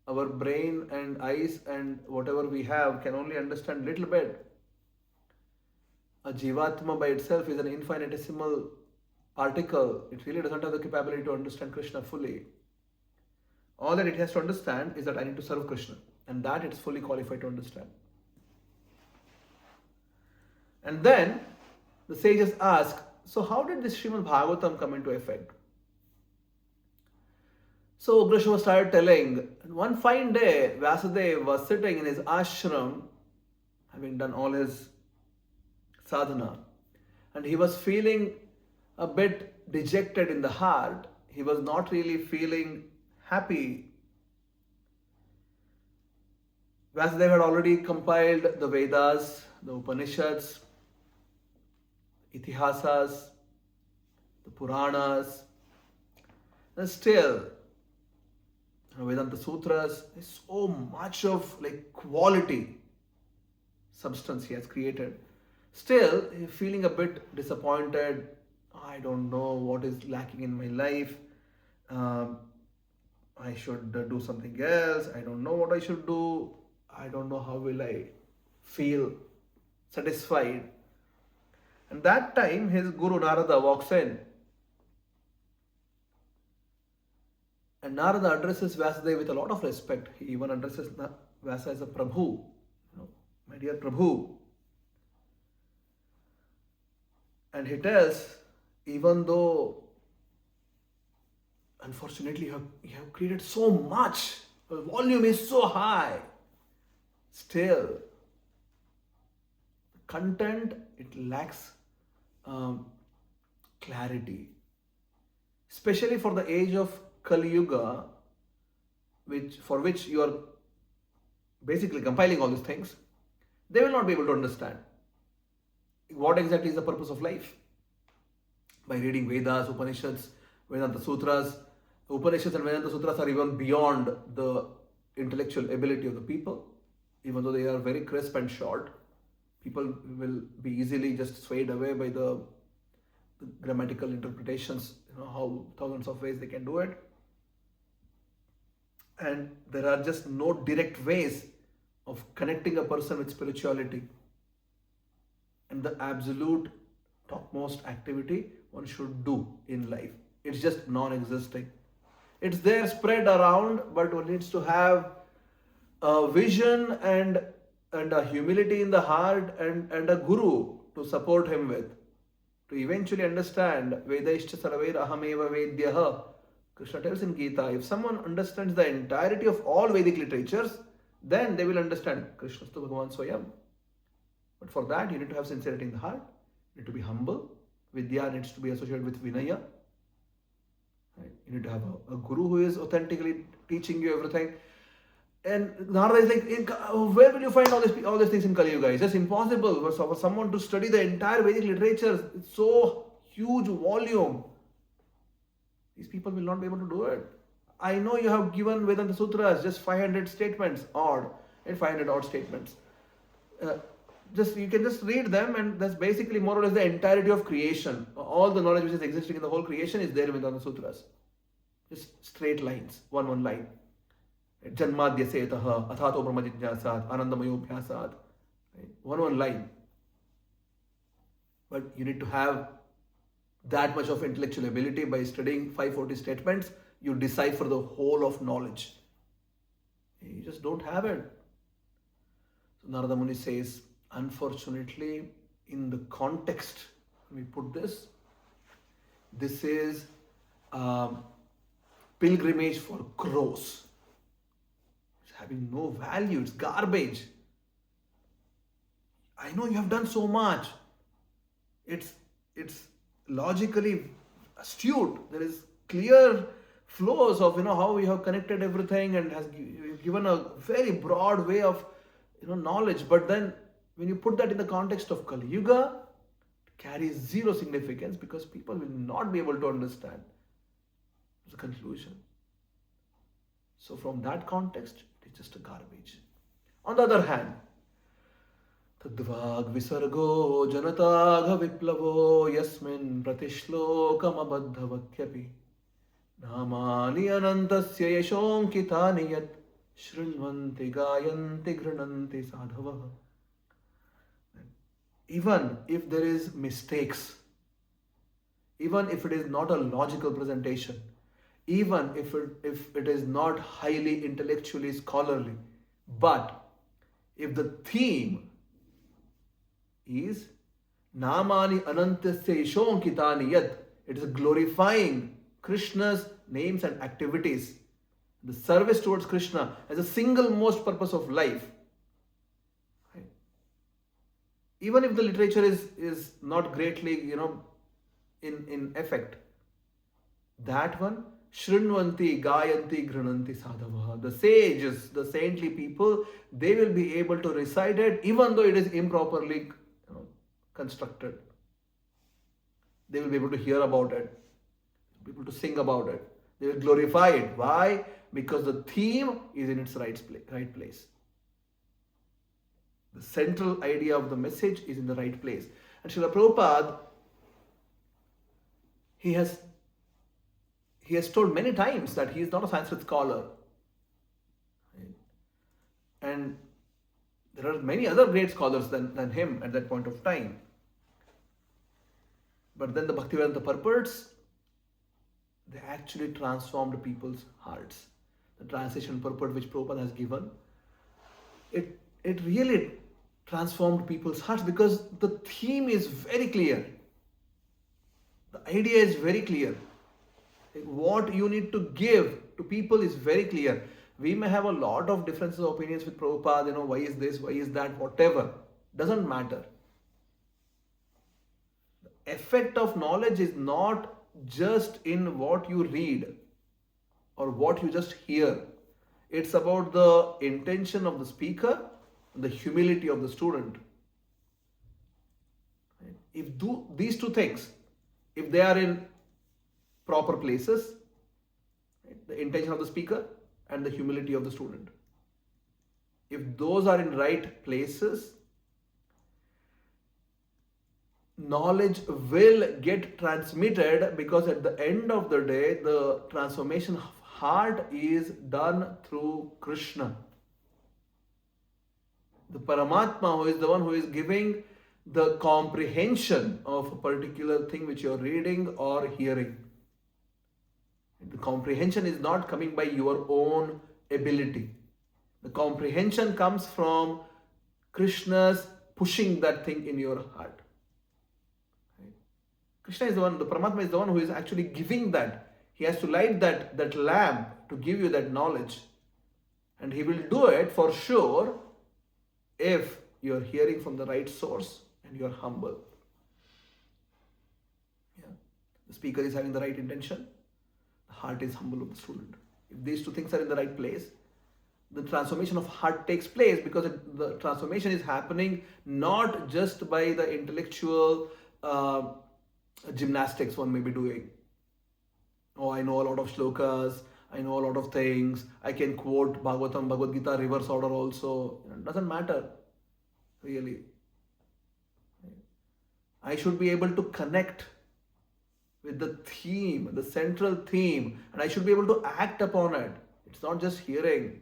Our brain and eyes and whatever we have can only understand little bit. A Jivatma by itself is an infinitesimal particle. It really doesn't have the capability to understand Krishna fully. All that it has to understand is that I need to serve Krishna. And that it's fully qualified to understand. And then the sages ask, so how did this Srimad Bhagavatam come into effect? So Ugrashrava started telling, one fine day, Vyasadeva was sitting in his ashram, having done all his sadhana, and he was feeling a bit dejected in the heart. He was not really feeling happy. Vyasadeva had already compiled the Vedas, the Upanishads, Itihasas, the Puranas, and still, Vedanta Sutras, there's so much of quality substance he has created. Still, feeling a bit disappointed. I don't know what is lacking in my life. I should do something else. I don't know what I should do. I don't know how will I feel satisfied. And that time his Guru Narada walks in. And Narada addresses Vyasadeva with a lot of respect. He even addresses Vyasa as a Prabhu. My dear Prabhu. And he tells, even though unfortunately you have created so much, the volume is so high, still content, it lacks clarity. Especially for the age of Kali Yuga, for which you are basically compiling all these things, they will not be able to understand what exactly is the purpose of life. By reading Vedas, Upanishads, Vedanta Sutras, the Upanishads and Vedanta Sutras are even beyond the intellectual ability of the people. Even though they are very crisp and short, people will be easily just swayed away by the grammatical interpretations, how thousands of ways they can do it. And there are just no direct ways of connecting a person with spirituality and the absolute topmost activity one should do in life. It's just non-existing. It's there spread around, but one needs to have a vision and a humility in the heart and a guru to support him with, to eventually understand Vedaishcha Sarvair Ahameva Vedyaha. Krishna tells in Gita, if someone understands the entirety of all Vedic literatures, then they will understand Krishna Stu Bhagavan Swayam. But for that, you need to have sincerity in the heart, you need to be humble. Vidya needs to be associated with Vinaya. Right? You need to have a guru who is authentically teaching you everything. And Narada is like, where will you find all these things in Kali Yuga? It's just impossible for someone to study the entire Vedic literature. It's so huge volume. These people will not be able to do it. I know you have given Vedanta Sutras, just 500 statements odd, and 500 odd statements. You can just read them, and that's basically more or less the entirety of creation. All the knowledge which is existing in the whole creation is there in Vedanta Sutras. Just straight lines, one line. Janmadya Setaha, Athato Brahma Jijnasat, Anandamayo Bhyasat. One line. But you need to have that much of intellectual ability. By studying 540 statements, you decipher the whole of knowledge. You just don't have it. So Narada Muni says, unfortunately, in the context, we put this is pilgrimage for crows. It's having no value, it's garbage. I know you have done so much. It's logically astute. There is clear flows of how we have connected everything and has given a very broad way of knowledge. But then when you put that in the context of Kali Yuga, it carries zero significance because people will not be able to understand the conclusion. So from that context, it is just a garbage. On the other hand, Tadvag Visargo Janatagha Viplavo Yasmin Pratishlokam Abadhavatyapi Namani Anantasya Yashonkitani Yat Shrinvanti Gayanti Grananti Sadhavaha. Even if there is mistakes, even if it is not a logical presentation, even if it is not highly intellectually scholarly, but if the theme is Namani Anantasya Ishonkitani Yad, it is glorifying Krishna's names and activities, the service towards Krishna as a single most purpose of life. Right? Even if the literature is not greatly, in effect, that one, Shrinvanti, Gayanti, Grananti, Sadhavaha. The sages, the saintly people, they will be able to recite it even though it is improperly constructed. They will be able to hear about it, be able to sing about it. They will glorify it. Why? Because the theme is in its right place. The central idea of the message is in the right place. And Srila Prabhupada, he has told many times that he is not a Sanskrit scholar. And there are many other great scholars than him at that point of time. But then the Bhaktivedanta purports, they actually transformed people's hearts. The translation purport which Prabhupada has given, it really transformed people's hearts because the theme is very clear. The idea is very clear. What you need to give to people is very clear. We may have a lot of differences of opinions with Prabhupada, why is this, why is that, whatever. Doesn't matter. The effect of knowledge is not just in what you read or what you just hear. It's about the intention of the speaker and the humility of the student. If these two things, if they are in proper places, the intention of the speaker and the humility of the student, if those are in right places, knowledge will get transmitted, because at the end of the day, the transformation of heart is done through Krishna. The Paramatma, who is the one who is giving the comprehension of a particular thing which you are reading or hearing. The comprehension is not coming by your own ability. The comprehension comes from Krishna's pushing that thing in your heart. Krishna is the one, the Paramatma is the one who is actually giving that. He has to light that lamp to give you that knowledge. And he will do it for sure if you are hearing from the right source and you are humble. Yeah. The speaker is having the right intention. The heart is humble of the student. If these two things are in the right place, the transformation of heart takes place, because the transformation is happening not just by the intellectual gymnastics one may be doing. Oh, I know a lot of shlokas, I know a lot of things, I can quote Bhagavatham, Bhagavad Gita, reverse order also. It doesn't matter, really. I should be able to connect with the theme, the central theme, and I should be able to act upon it. It's not just hearing.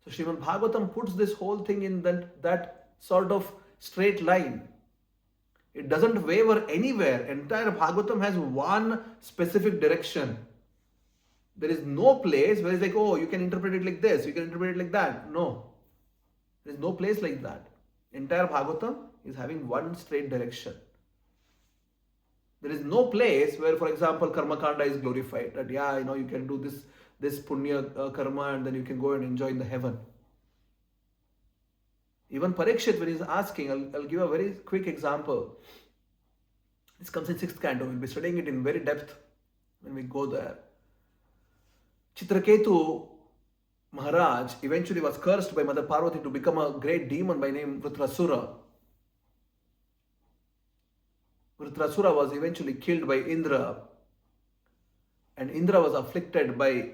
So Srimad Bhagavatam puts this whole thing in that sort of straight line. It doesn't waver anywhere. Entire Bhagavatam has one specific direction. There is no place where it's like, oh, you can interpret it like this, you can interpret it like that. No. There is no place like that. Entire Bhagavatam is having one straight direction. There is no place where, for example, Karma Kanda is glorified. That, yeah, you can do this punya karma and then you can go and enjoy in the heaven. Even Parikshit, when he's asking, I'll give a very quick example. This comes in 6th canto. We'll be studying it in very depth when we go there. Chitraketu Maharaj eventually was cursed by Mother Parvati to become a great demon by name Vritrasura. Vritrasura was eventually killed by Indra, and Indra was afflicted by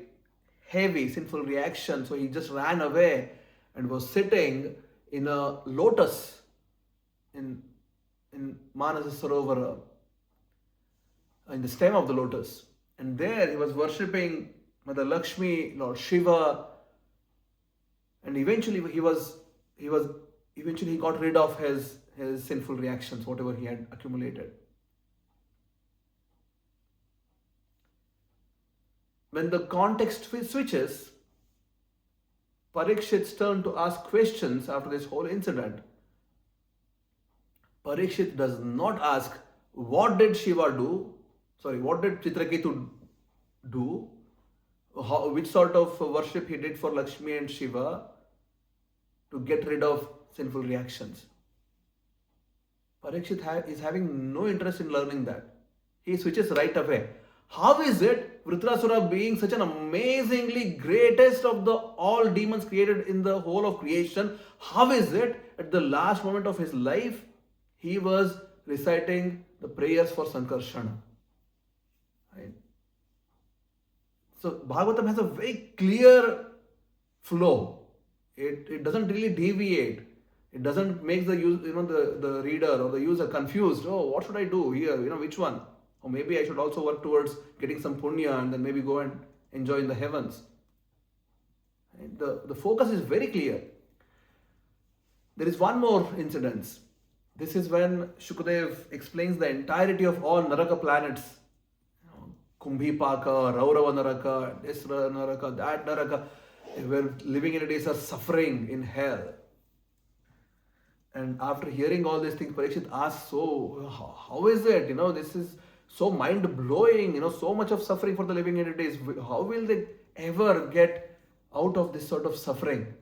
heavy sinful reaction, so he just ran away and was sitting in a lotus in Manasa Sarovara, in the stem of the lotus, and there he was worshipping Mother Lakshmi, Lord Shiva, and eventually he got rid of his sinful reactions, whatever he had accumulated. When the context switches, Parikshit's turn to ask questions after this whole incident. Parikshit does not ask, what did Shiva do? What did Chitraketu do? Which sort of worship he did for Lakshmi and Shiva to get rid of sinful reactions. Parikshit is having no interest in learning that. He switches right away. How is it, Vritrasura being such an amazingly greatest of all demons created in the whole of creation, how is it at the last moment of his life, he was reciting the prayers for Sankarshana? Right? So Bhagavatam has a very clear flow. It doesn't really deviate. It doesn't make the reader or the user confused. Oh, what should I do here? Which one? Or maybe I should also work towards getting some punya and then maybe go and enjoy in the heavens. Right? The focus is very clear. There is one more incident. This is when Shukadev explains the entirety of all Naraka planets. Kumbhipaka, Raurava Naraka, this Naraka, that Naraka, where living entities are suffering in hell. And after hearing all these things, Parikshit asks, so how is it? This is so mind-blowing, so much of suffering for the living entities. How will they ever get out of this sort of suffering?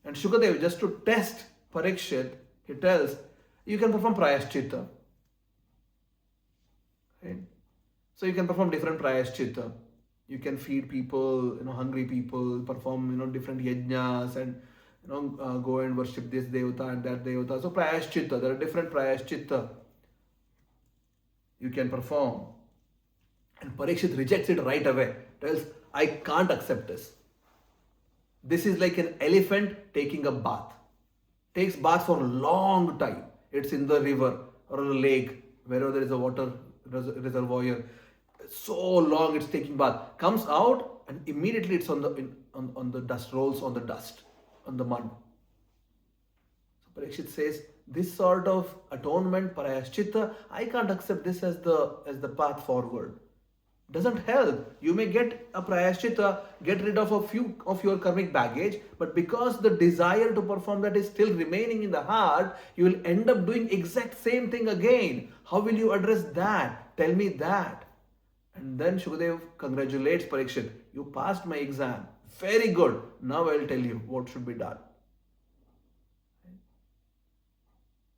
And Shukadev, just to test Parikshit, he tells, you can perform prayaschitta. Right? So you can perform different prayaschitta. You can feed people, hungry people, perform, different yajnas and, go and worship this devata and that devata. So prayaschitta, there are different prayaschitta you can perform. And Parikshit rejects it right away. Tells, I can't accept this. This is like an elephant taking a bath. Takes bath for a long time. It's in the river or a lake, wherever there is a water reservoir. So long it's taking bath. Comes out and immediately it's on the dust, rolls on the dust. on the mud. So Parikshit says, this sort of atonement, parayashchitta, I can't accept this as the path forward. Doesn't help. You may get a prayashchitta, get rid of a few of your karmic baggage, but because the desire to perform that is still remaining in the heart, you will end up doing exact same thing again. How will you address that? Tell me that. And then Shukadev congratulates Parikshit. You passed my exam. Very good. Now I will tell you what should be done.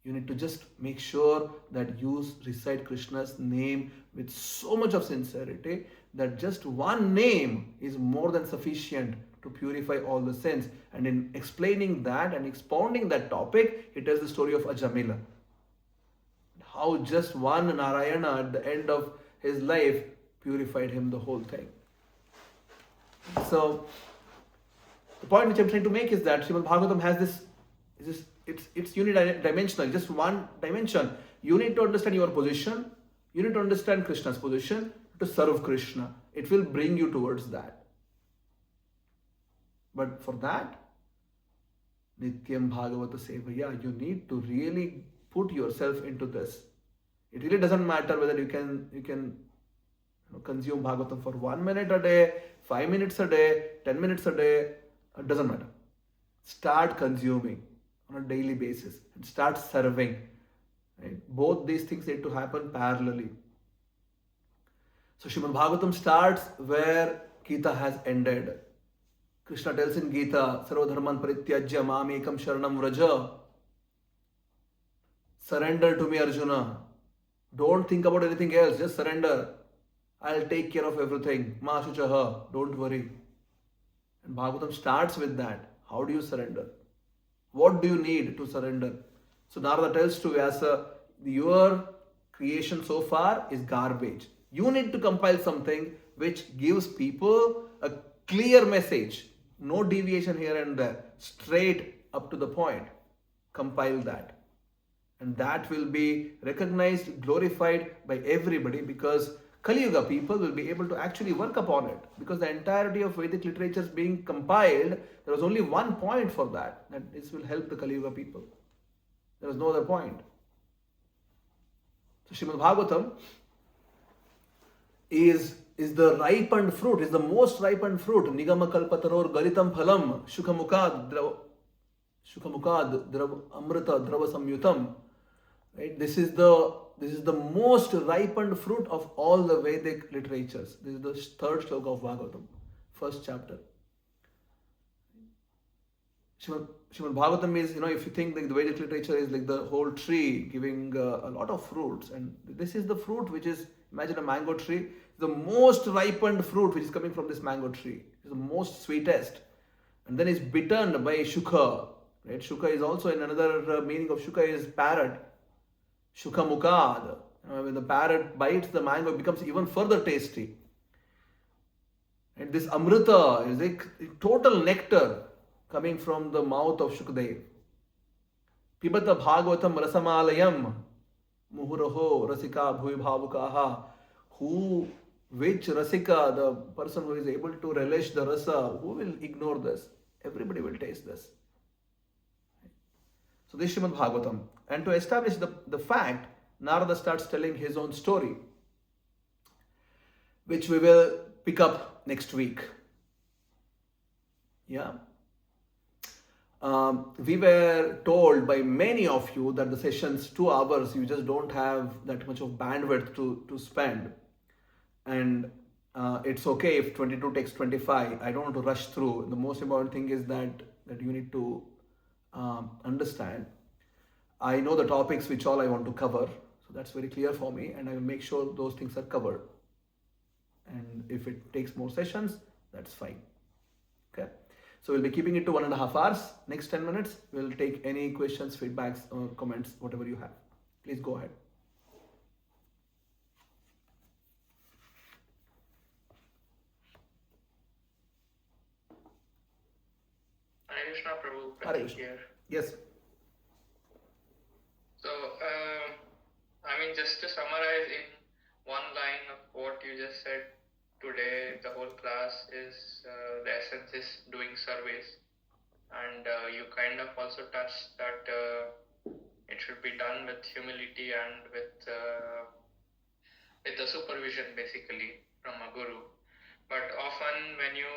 You need to just make sure that you recite Krishna's name with so much of sincerity that just one name is more than sufficient to purify all the sins. And in explaining that and expounding that topic, he tells the story of Ajamila. How just one Narayana at the end of his life purified him the whole thing. So, the point which I'm trying to make is that Srimad Bhagavatam has this it's unidimensional, just one dimension. You need to understand your position. You need to understand Krishna's position to serve Krishna. It will bring you towards that. But for that, Nityam Bhagavata Sevaya, you need to really put yourself into this. It really doesn't matter whether you can consume Bhagavatam for 1 minute a day, 5 minutes a day, 10 minutes a day. It doesn't matter. Start consuming on a daily basis and start serving. Right? Both these things need to happen parallelly. So Srimad Bhagavatam starts where Gita has ended. Krishna tells in Gita, Sarva dharman parityajya mam ekam sharanam vraja. Surrender to me, Arjuna. Don't think about anything else, just surrender. I'll take care of everything. Ma shuchaha, don't worry. And Bhagavatam starts with that. How do you surrender? What do you need to surrender? So Narada tells to Vyasa, your creation so far is garbage. You need to compile something which gives people a clear message. No deviation here and there. Straight up to the point. Compile that. And that will be recognized, glorified by everybody because Kali Yuga people will be able to actually work upon it. Because the entirety of Vedic literature is being compiled, there was only one point for that. That this will help the Kali Yuga people. There was no other point. So Srimad Bhagavatam is the ripened fruit, is the most ripened fruit. Nigama kalpataror garitam phalam shukhamukad amrita drava samyutam. Right? This is the most ripened fruit of all the Vedic literatures. This is the third sloka of Bhagavatam, first chapter. Srimad Bhagavatam is, if you think like the Vedic literature is like the whole tree giving a lot of fruits, and this is the fruit which is, imagine a mango tree, the most ripened fruit which is coming from this mango tree. It's the most sweetest. And then it's bitten by Shukha. Right? Shukha is also in another meaning of Shukha is parrot. Shukha mukad. When the parrot bites the mango, it becomes even further tasty. And this amrita is a total nectar coming from the mouth of Shukadev. Pibata Bhagavatam rasamalayam muhuraho rasika bhuvibhavukaha. Which rasika, the person who is able to relish the rasa, who will ignore this? Everybody will taste this. So this is Srimad Bhagavatam. And to establish the fact, Narada starts telling his own story, which we will pick up next week. Yeah. We were told by many of you that the sessions 2 hours, you just don't have that much of bandwidth to spend. And it's okay if 22 takes 25. I don't want to rush through. The most important thing is that you need to understand. I know the topics which all I want to cover. So that's very clear for me. And I will make sure those things are covered. And if it takes more sessions, that's fine. Okay. So we'll be keeping it to 1.5 hours. Next 10 minutes, we'll take any questions, feedbacks, or comments, whatever you have. Please go ahead. Hare Krishna Prabhu, Hare Pratik Krishna. here. Yes. So, just to summarize in one line of what you just said today, the whole class is, the essence is doing service. and you kind of also touched that it should be done with humility and with the supervision basically from a guru. But often when you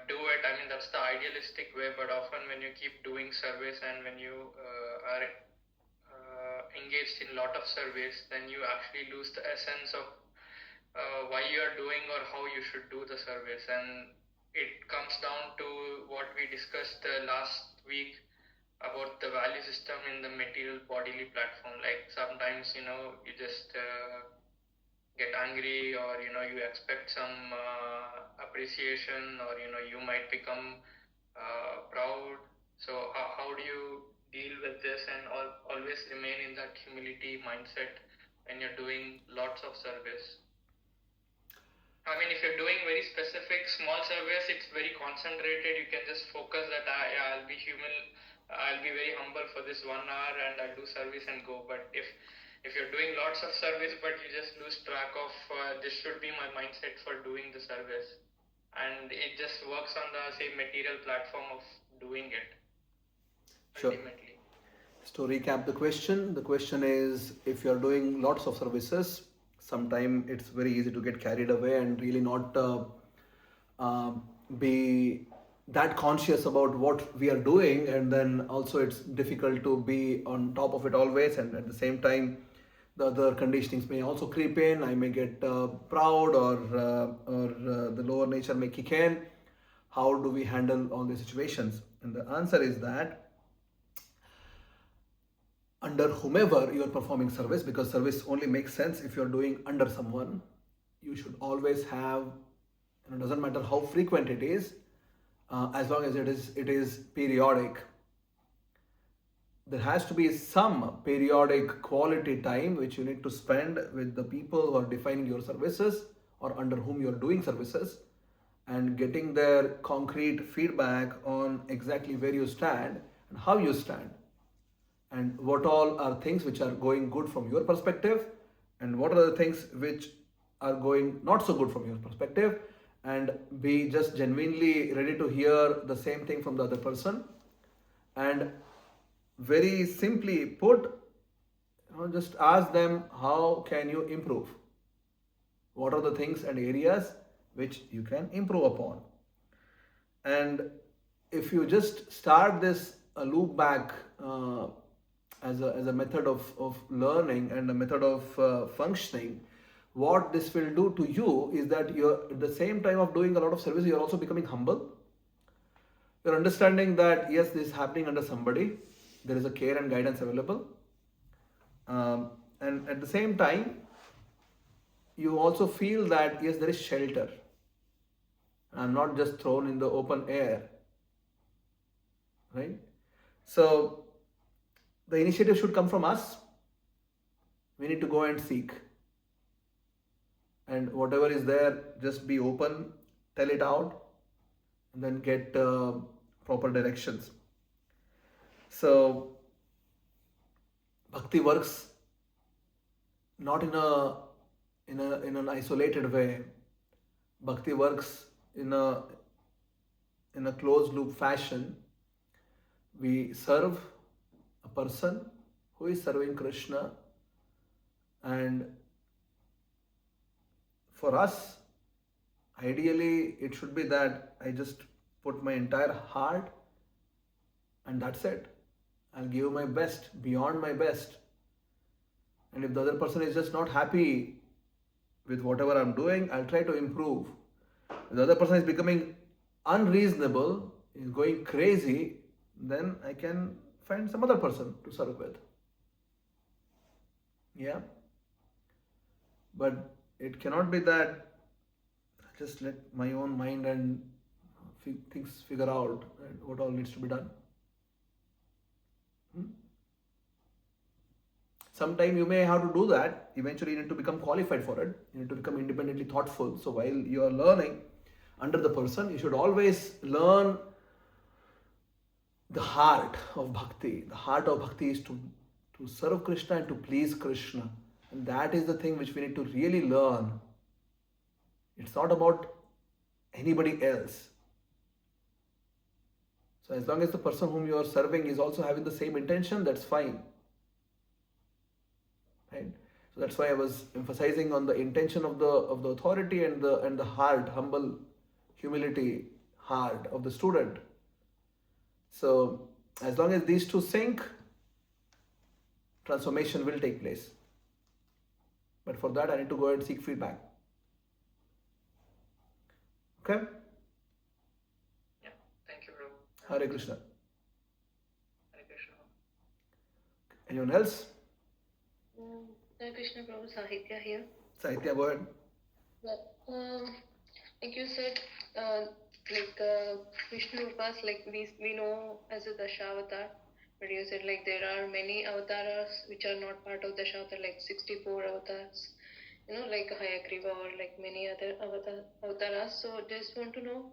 do it, I mean, that's the idealistic way, but often when you keep doing service and when you are engaged in a lot of service, then you actually lose the essence of why you are doing or how you should do the service. And it comes down to what we discussed last week about the value system in the material bodily platform. Like sometimes, you just get angry, or you expect some appreciation, or you might become proud. So how do you deal with this and always remain in that humility mindset when you're doing lots of service? I mean, if you're doing very specific small service, it's very concentrated. You can just focus that I'll be human, I'll be very humble for this 1 hour, and I'll do service and go. But if you're doing lots of service, but you just lose track of this should be my mindset for doing the service, and it just works on the same material platform of doing it. Sure. Ultimately. So to recap the question is, if you're doing lots of services, sometimes it's very easy to get carried away and really not be that conscious about what we are doing, and then also it's difficult to be on top of it always, and at the same time the other conditionings may also creep in. I may get proud, or the lower nature may kick in. How do we handle all these situations? And the answer is that under whomever you are performing service, because service only makes sense if you are doing under someone, you should always have, it doesn't matter how frequent it is, as long as it is periodic. There has to be some periodic quality time which you need to spend with the people who are defining your services or under whom you are doing services, and getting their concrete feedback on exactly where you stand and how you stand, and what all are things which are going good from your perspective, and what are the things which are going not so good from your perspective, and be just genuinely ready to hear the same thing from the other person. And very simply put, just ask them, how can you improve? What are the things and areas which you can improve upon? And if you just start this loop back as a method of learning and a method of functioning, what this will do to you is that you're at the same time of doing a lot of service, you're also becoming humble. You're understanding that yes, this is happening under somebody, there is a care and guidance available, and at the same time you also feel that yes, there is shelter. I'm not just thrown in the open air, right? So the initiative should come from us. We need to go and seek, and whatever is there, just be open, tell it out, and then get proper directions. So bhakti works not in an isolated way. Bhakti works in a closed loop fashion. We serve a person who is serving Krishna, and for us, ideally it should be that I just put my entire heart, and that's it. I'll give my best, beyond my best. And if the other person is just not happy with whatever I'm doing, I'll try to improve. If the other person is becoming unreasonable, is going crazy, then I can find some other person to serve with. Yeah. But it cannot be that I just let my own mind and things figure out what all needs to be done. Sometime you may have to do that. Eventually you need to become qualified for it. You need to become independently thoughtful. So while you are learning under the person, you should always learn the heart of bhakti. The heart of bhakti is to serve Krishna and to please Krishna. And that is the thing which we need to really learn. It's not about anybody else. So as long as the person whom you are serving is also having the same intention, that's fine. Right? So that's why I was emphasizing on the intention of the authority and the heart, humble humility heart of the student. So as long as these two sync, transformation will take place. But for that I need to go and seek feedback. Okay? Yeah. Thank you, Prabhu. Hare Krishna. Hare Krishna. Anyone else? Hare Krishna, Prabhu. Sahitya here. Sahitya, go ahead. Like you said, Vishnu Rupas, like we know as a Dashavatar, but you said like there are many avatars which are not part of Dashavatar, like 64 avatars, like Hayagriva or like many other avatars. So just want to know,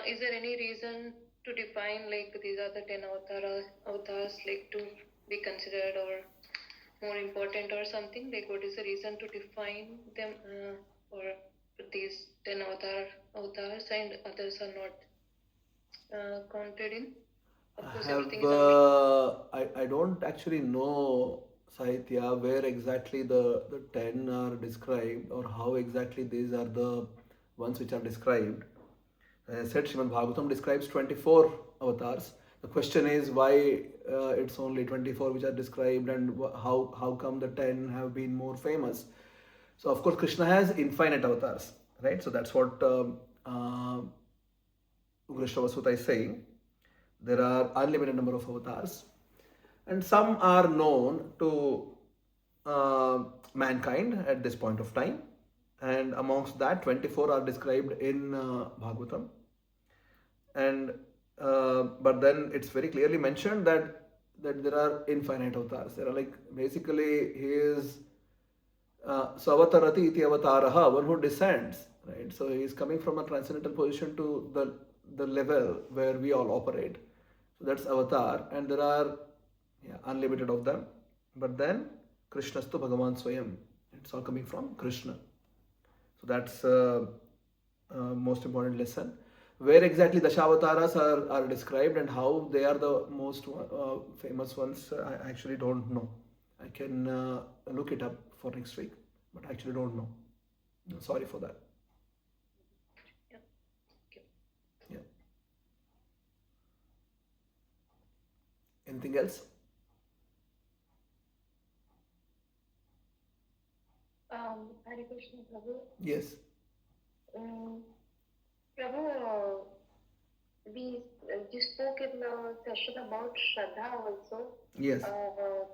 is there any reason to define like these are the 10 avatars like to be considered or more important or something? Like what is the reason to define them or these 10 avatars and others are not counted in? Of course, everything is I don't actually know, Sahitya, where exactly the 10 are described or how exactly these are the ones which are described. As I said, Srimad Bhagavatam describes 24 avatars. The question is why it's only 24 which are described, and how come the 10 have been more famous. So of course Krishna has infinite avatars, right? So that's what Ugrishta Vasudha is saying. There are unlimited number of avatars, and some are known to mankind at this point of time, and amongst that 24 are described in Bhagavatam. And but then it's very clearly mentioned that there are infinite avatars. There are like basically he is Savatarati iti avataraha, one who descends, right? So he is coming from a transcendental position to the level where we all operate. So that's avatar, and there are unlimited of them. But then Krishnastu Bhagavan Swayam. It's all coming from Krishna. So that's most important lesson. Where exactly Dashavataras are described and how they are the most famous ones, I actually don't know. I can look it up for next week, but I actually don't know. Sorry for that. Yeah. Okay. Yeah. Anything else? Hare Krishna, Prabhu. Yes. Prabhu, you spoke in the session about Shraddha also. Yes.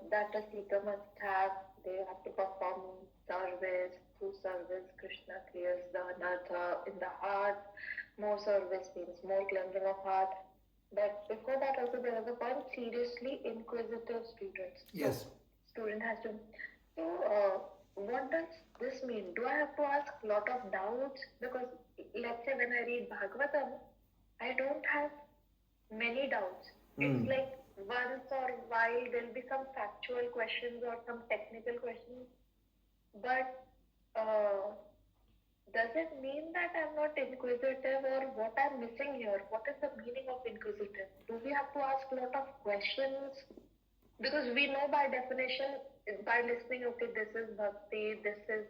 That a seeker must have, they have to perform service. Through service, Krishna clears the anartha in the heart. More service means more cleansing of heart. But before that also there was a point, seriously inquisitive students. Yes. So, student has to. So, what does this mean? Do I have to ask a lot of doubts? Because let's say when I read Bhagavatam, I don't have many doubts. It's like once or while there'll be some factual questions or some technical questions. But does it mean that I'm not inquisitive, or what I'm missing here? What is the meaning of inquisitive? Do we have to ask a lot of questions? Because we know by definition, by listening, okay, this is bhakti, this is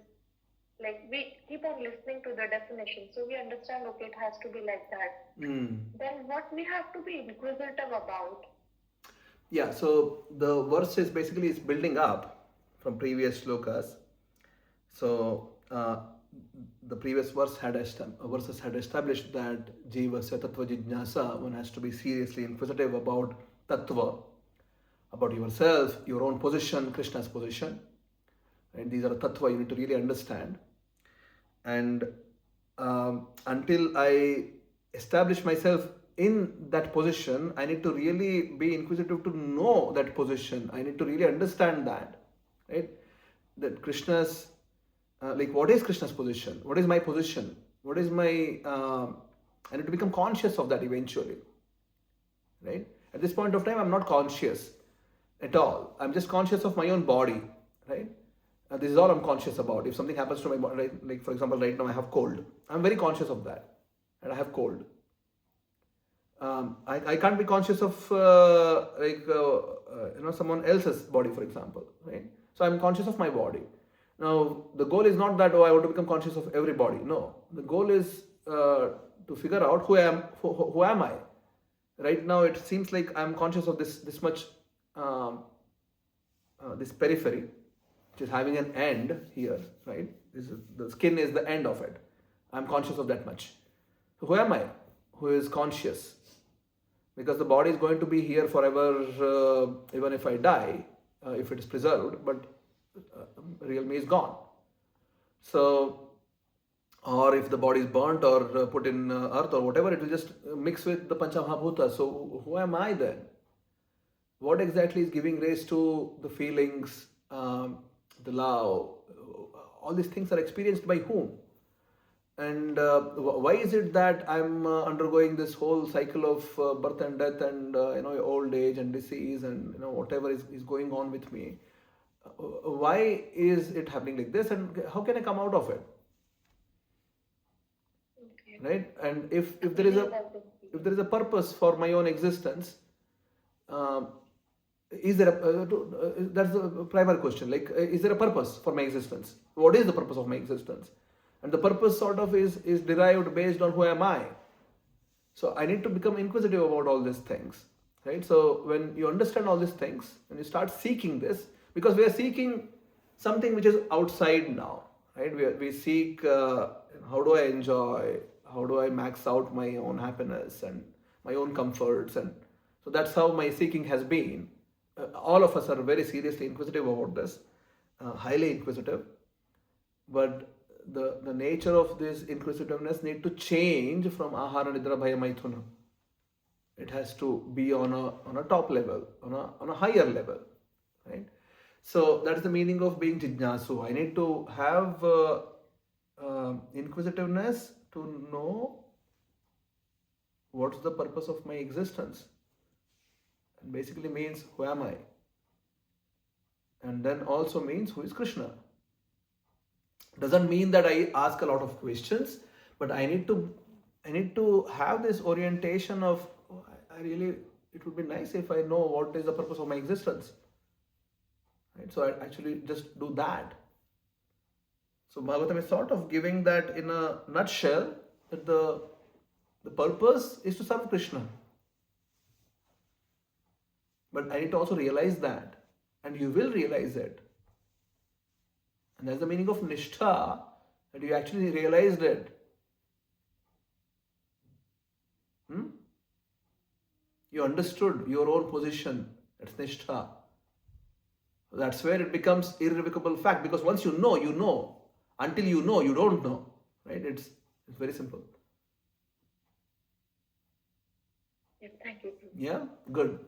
like we keep on listening to the definition, so we understand, okay, it has to be like that. Then what we have to be inquisitive about? Yeah, so the verse is basically is building up from previous shlokas. So the previous verses had established that Jivasya Tattva Jijnasa, one has to be seriously inquisitive about Tattva, about yourself, your own position, Krishna's position. And these are the Tattva you need to really understand. And until I establish myself in that position, I need to really be inquisitive to know that position. I need to really understand that, right? That Krishna's, what is Krishna's position? What is my position? What is my, I need to become conscious of that eventually, right? At this point of time, I'm not conscious at all. I'm just conscious of my own body, right? This is all I'm conscious about. If something happens to my body, right? Like for example, right now I have cold. I'm very conscious of that, and I have cold. I can't be conscious of someone else's body, for example, right? So I'm conscious of my body. Now the goal is not that I want to become conscious of everybody. No, the goal is to figure out who am I. Right now it seems like I'm conscious of this much, this periphery, which is having an end here, right? The skin is the end of it. I'm conscious of that much. So who am I? Who is conscious? Because the body is going to be here forever, even if I die, if it is preserved, but real me is gone. So, or if the body is burnt or put in earth or whatever, it will just mix with the Pancha Mahabhuta. So who am I then? What exactly is giving rise to the feelings, the love? All these things are experienced by whom? And why is it that I'm undergoing this whole cycle of birth and death and old age and disease and whatever is going on with me? Why is it happening like this, and how can I come out of it? Okay. Right? And if there is a purpose for my own existence, is there that's the primary question. Like, is there a purpose for my existence? What is the purpose of my existence? And the purpose sort of is derived based on who am I. So I need to become inquisitive about all these things, right? So when you understand all these things, when you start seeking this, because we are seeking something which is outside now, right? We seek how do I enjoy, how do I max out my own happiness and my own comforts, and so that's how my seeking has been. All of us are very seriously inquisitive about this, highly inquisitive, but the nature of this inquisitiveness need to change from ahara nidra bhaya maithuna. It has to be on a top level, on a higher level, right? So that's the meaning of being jijnasu. I need to have inquisitiveness to know what's the purpose of my existence. And basically means who am I? And then also means who is Krishna. Doesn't mean that I ask a lot of questions, but I need to have this orientation of it would be nice if I know what is the purpose of my existence. Right? So I actually just do that. So Bhagavatam is sort of giving that in a nutshell, that the purpose is to serve Krishna. But I need to also realize that, and you will realize it. And that's the meaning of nishtha, that you actually realized it. You understood your own position. That's nishtha. That's where it becomes irrevocable fact, because once you know, you know. Until you know, you don't know. Right? It's very simple. Yeah, thank you. Yeah, good.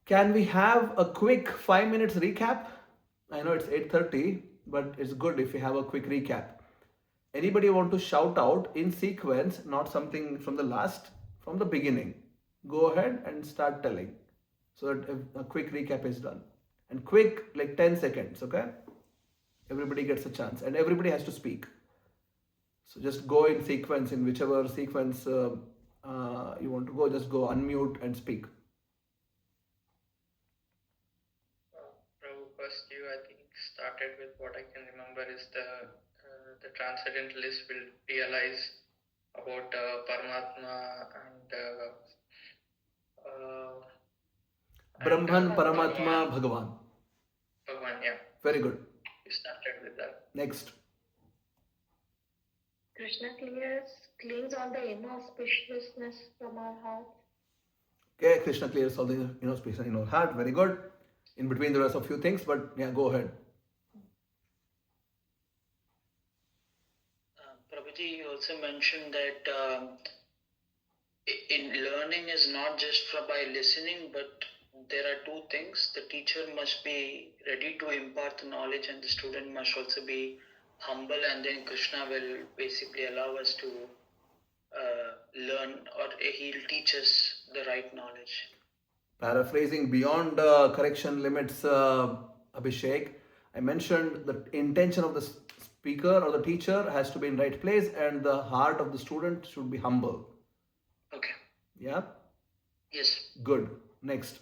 Can we have a quick 5 minutes recap? I know it's 8:30, but it's good if we have a quick recap. Anybody want to shout out in sequence, not something from the last, from the beginning? Go ahead and start telling, so that a quick recap is done. And quick, like 10 seconds, okay? Everybody gets a chance, and everybody has to speak. So just go in sequence, in whichever sequence you want to go, just go unmute and speak. Prabhu, first you, I think, started with what I can remember is the transcendentalist will realize about Paramatma and Brahman, Paramatma, Bhagavan. Bhagavan, yeah. Very good. You started with that. Next. Krishna cleans all the inauspiciousness from our heart. Okay, Krishna clears all the inauspicious in our heart. Very good. In between there are a few things, but yeah, go ahead. Prabhuji, you also mentioned that in learning is not just by listening, but there are two things. The teacher must be ready to impart the knowledge, and the student must also be humble, and then Krishna will basically allow us to learn, or he'll teach us the right knowledge. Paraphrasing beyond correction limits, Abhishek, I mentioned the intention of the speaker or the teacher has to be in right place, and the heart of the student should be humble. Yeah? Yes. Good. Next.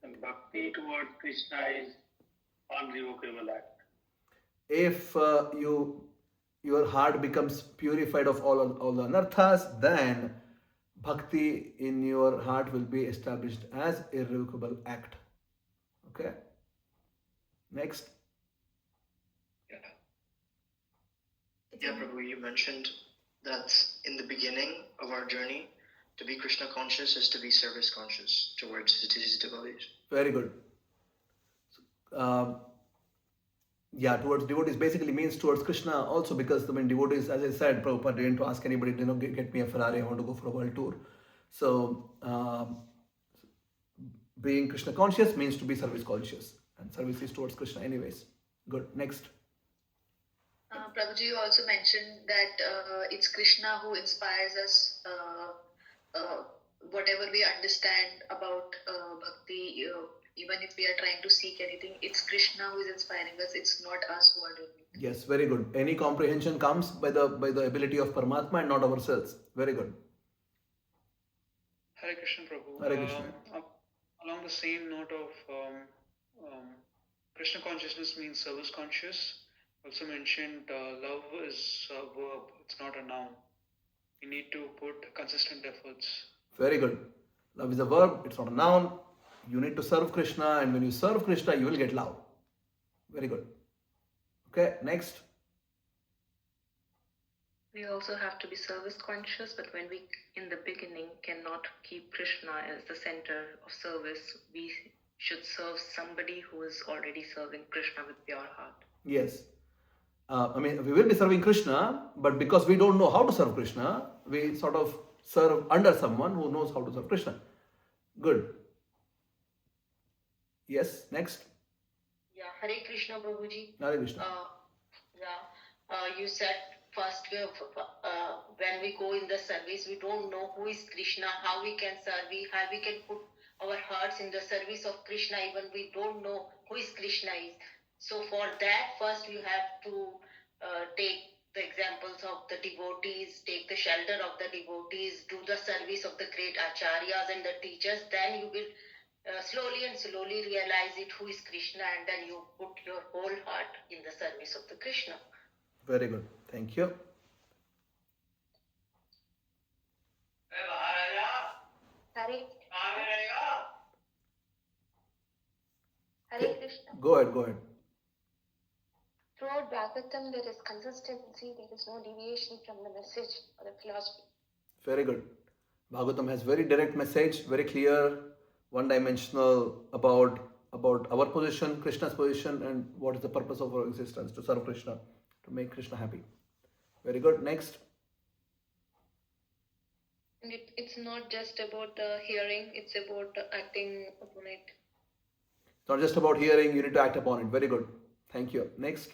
And bhakti towards Krishna is unrevocable act. If your heart becomes purified of all the anarthas, then bhakti in your heart will be established as irrevocable act. Okay? Next. Yeah, Prabhu, you mentioned that in the beginning of our journey, to be Krishna conscious is to be service conscious towards his devotees. Very good. Yeah, towards devotees basically means towards Krishna also, because I mean devotees, as I said, Prabhupada didn't ask anybody, get me a Ferrari, I want to go for a world tour. So being Krishna conscious means to be service conscious, and service is towards Krishna anyways. Good. Next. Prabhuji, you also mentioned that it's Krishna who inspires us. Whatever we understand about bhakti, even if we are trying to seek anything, it's Krishna who is inspiring us. It's not us who are doing it. Yes, very good. Any comprehension comes by the ability of Paramatma and not ourselves. Very good. Hare Krishna, Prabhu. Hare Krishna. Along the same note of Krishna consciousness means service conscious. Also mentioned love is a verb, it's not a noun. You need to put consistent efforts. Very good. Love is a verb, it's not a noun. You need to serve Krishna, and when you serve Krishna, you will get love. Very good. Okay, next. We also have to be service conscious, but when we, in the beginning, cannot keep Krishna as the center of service, we should serve somebody who is already serving Krishna with pure heart. Yes. I mean, we will be serving Krishna, but because we don't know how to serve Krishna, we sort of serve under someone who knows how to serve Krishna. Good. Yes, next. Yeah, Hare Krishna, Prabhuji. Hare Krishna. You said first when we go in the service, we don't know who is Krishna, how we can serve, how we can put our hearts in the service of Krishna, even we don't know who is Krishna is. So for that, first you have to take the examples of the devotees, take the shelter of the devotees, do the service of the great acharyas and the teachers, then you will slowly and slowly realize it who is Krishna, and then you put your whole heart in the service of the Krishna. Very good. Thank you. Hare Krishna. Go ahead. Throughout Bhagavatham, there is consistency, there is no deviation from the message or the philosophy. Very good. Bhagavatam has very direct message, very clear, one-dimensional about our position, Krishna's position, and what is the purpose of our existence, to serve Krishna, to make Krishna happy. Very good. Next. And it's not just about hearing, it's about acting upon it. It's not just about hearing, you need to act upon it. Very good. Thank you. Next.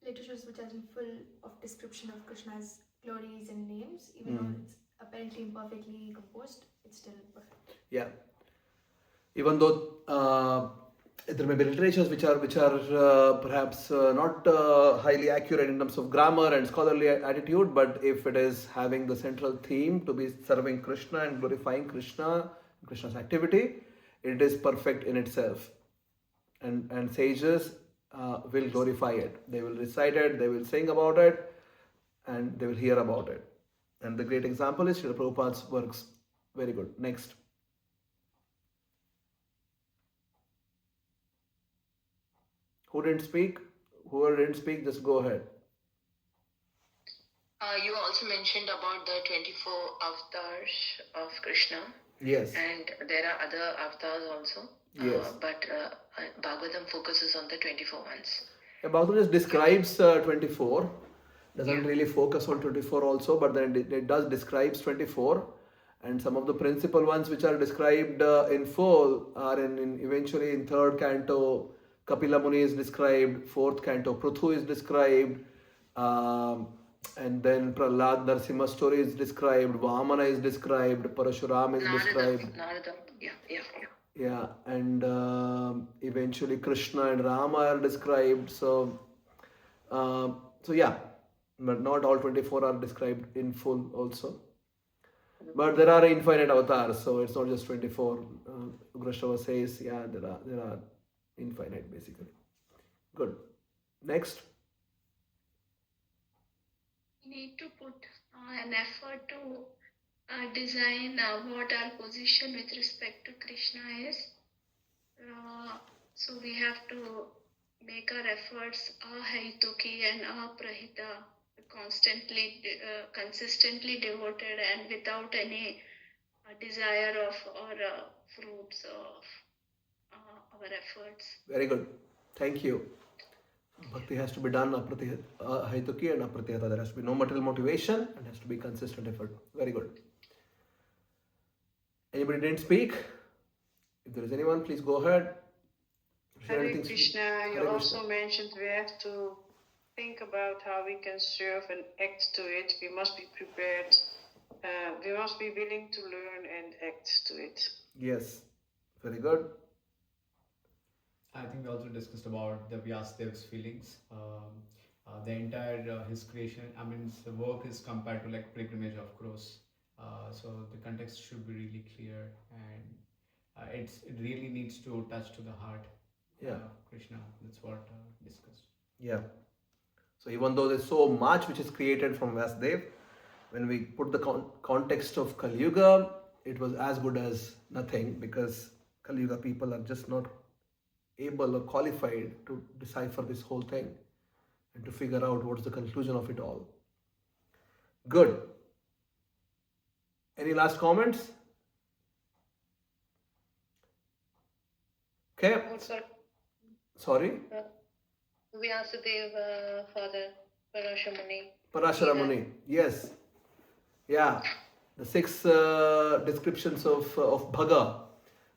Literatures which are full of description of Krishna's glories and names, even though it's apparently imperfectly composed, it's still perfect. Yeah. Even though there may be literatures which are perhaps not highly accurate in terms of grammar and scholarly attitude, but if it is having the central theme to be serving Krishna and glorifying Krishna's activity, it is perfect in itself. And sages will glorify it. They will recite it, they will sing about it, and they will hear about it. And the great example is Srila Prabhupada's works. Very good. Next. Who didn't speak? Whoever didn't speak, just go ahead. You also mentioned about the 24 avatars of Krishna. Yes. And there are other avatars also. Yes. But Bhagavatam focuses on the 24 ones. Yeah, Bhagavatam just describes 24. Doesn't really focus on 24 also, but then it does describes 24. And some of the principal ones which are described in full are eventually in 3rd canto. Kapila Muni is described, 4th canto Pruthu is described, and then Prahlad Narsimha story is described, Vamana is described, Parashuram is described. Narada, yeah. Yeah, and eventually Krishna and Rama are described. So yeah, but not all 24 are described in full also. But there are infinite avatars, so it's not just 24. Ugrashrava says, yeah, there are infinite basically. Good. Next. We need to put an effort to design what our position with respect to Krishna is. So we have to make our efforts ahaituki and aprahita, consistently devoted and without any desire of or fruits of our efforts. Very good. Thank you. Bhakti has to be done haituki and apratihata. There has to be no material motivation and has to be consistent effort. Very good. Anybody didn't speak? If there is anyone, please go ahead. Hare Krishna, you also mentioned we have to think about how we can serve and act to it. We must be prepared. We must be willing to learn and act to it. Yes, very good. I think we also discussed about the Vyasadev's feelings. The entire his creation, I mean, the work is compared to like pilgrimage of crows. So the context should be really clear, and it really needs to touch to the heart. Yeah, Krishna. That's what discussed. Yeah. So even though there's so much which is created from Vasudev, when we put the context of Kali Yuga, it was as good as nothing, because Kali Yuga people are just not able or qualified to decipher this whole thing and to figure out what's the conclusion of it all. Good. Any last comments? Okay. Sorry? Vyasadeva, Father Parashamuni. Parasharamuni, yes. Yeah. The 6 descriptions of Bhaga,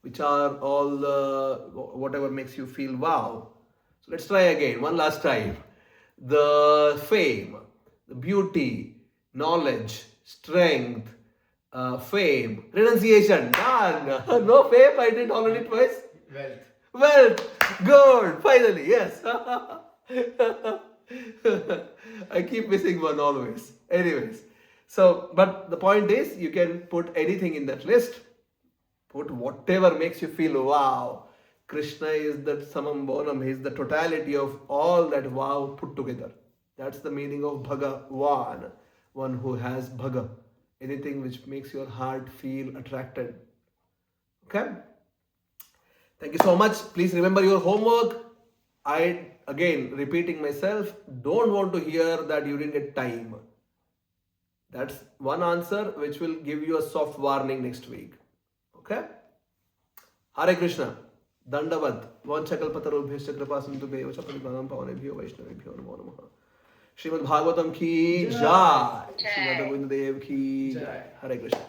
which are all whatever makes you feel wow. So let's try again, one last time. The fame, the beauty, knowledge, strength, fame, renunciation, done. No fame, I did already twice. Wealth, good, finally, yes. I keep missing one always. Anyways, so, but the point is, you can put anything in that list. Put whatever makes you feel wow. Krishna is the samam bonam, he is the totality of all that wow put together. That's the meaning of Bhagavan, one who has Bhaga. Anything which makes your heart feel attracted. Okay? Thank you so much. Please remember your homework. I, again, repeating myself, don't want to hear that you didn't get time. That's one answer which will give you a soft warning next week. Okay? Hare Krishna. Dandavat. Vanchakalpatarubhyascha kripasindubhyo chapadipanam pavanebhyo vaishnavibhyo namo namaha. Srimad Bhagavatam ki jai. Srimad Govinda Dev ki jai. Hare Krishna.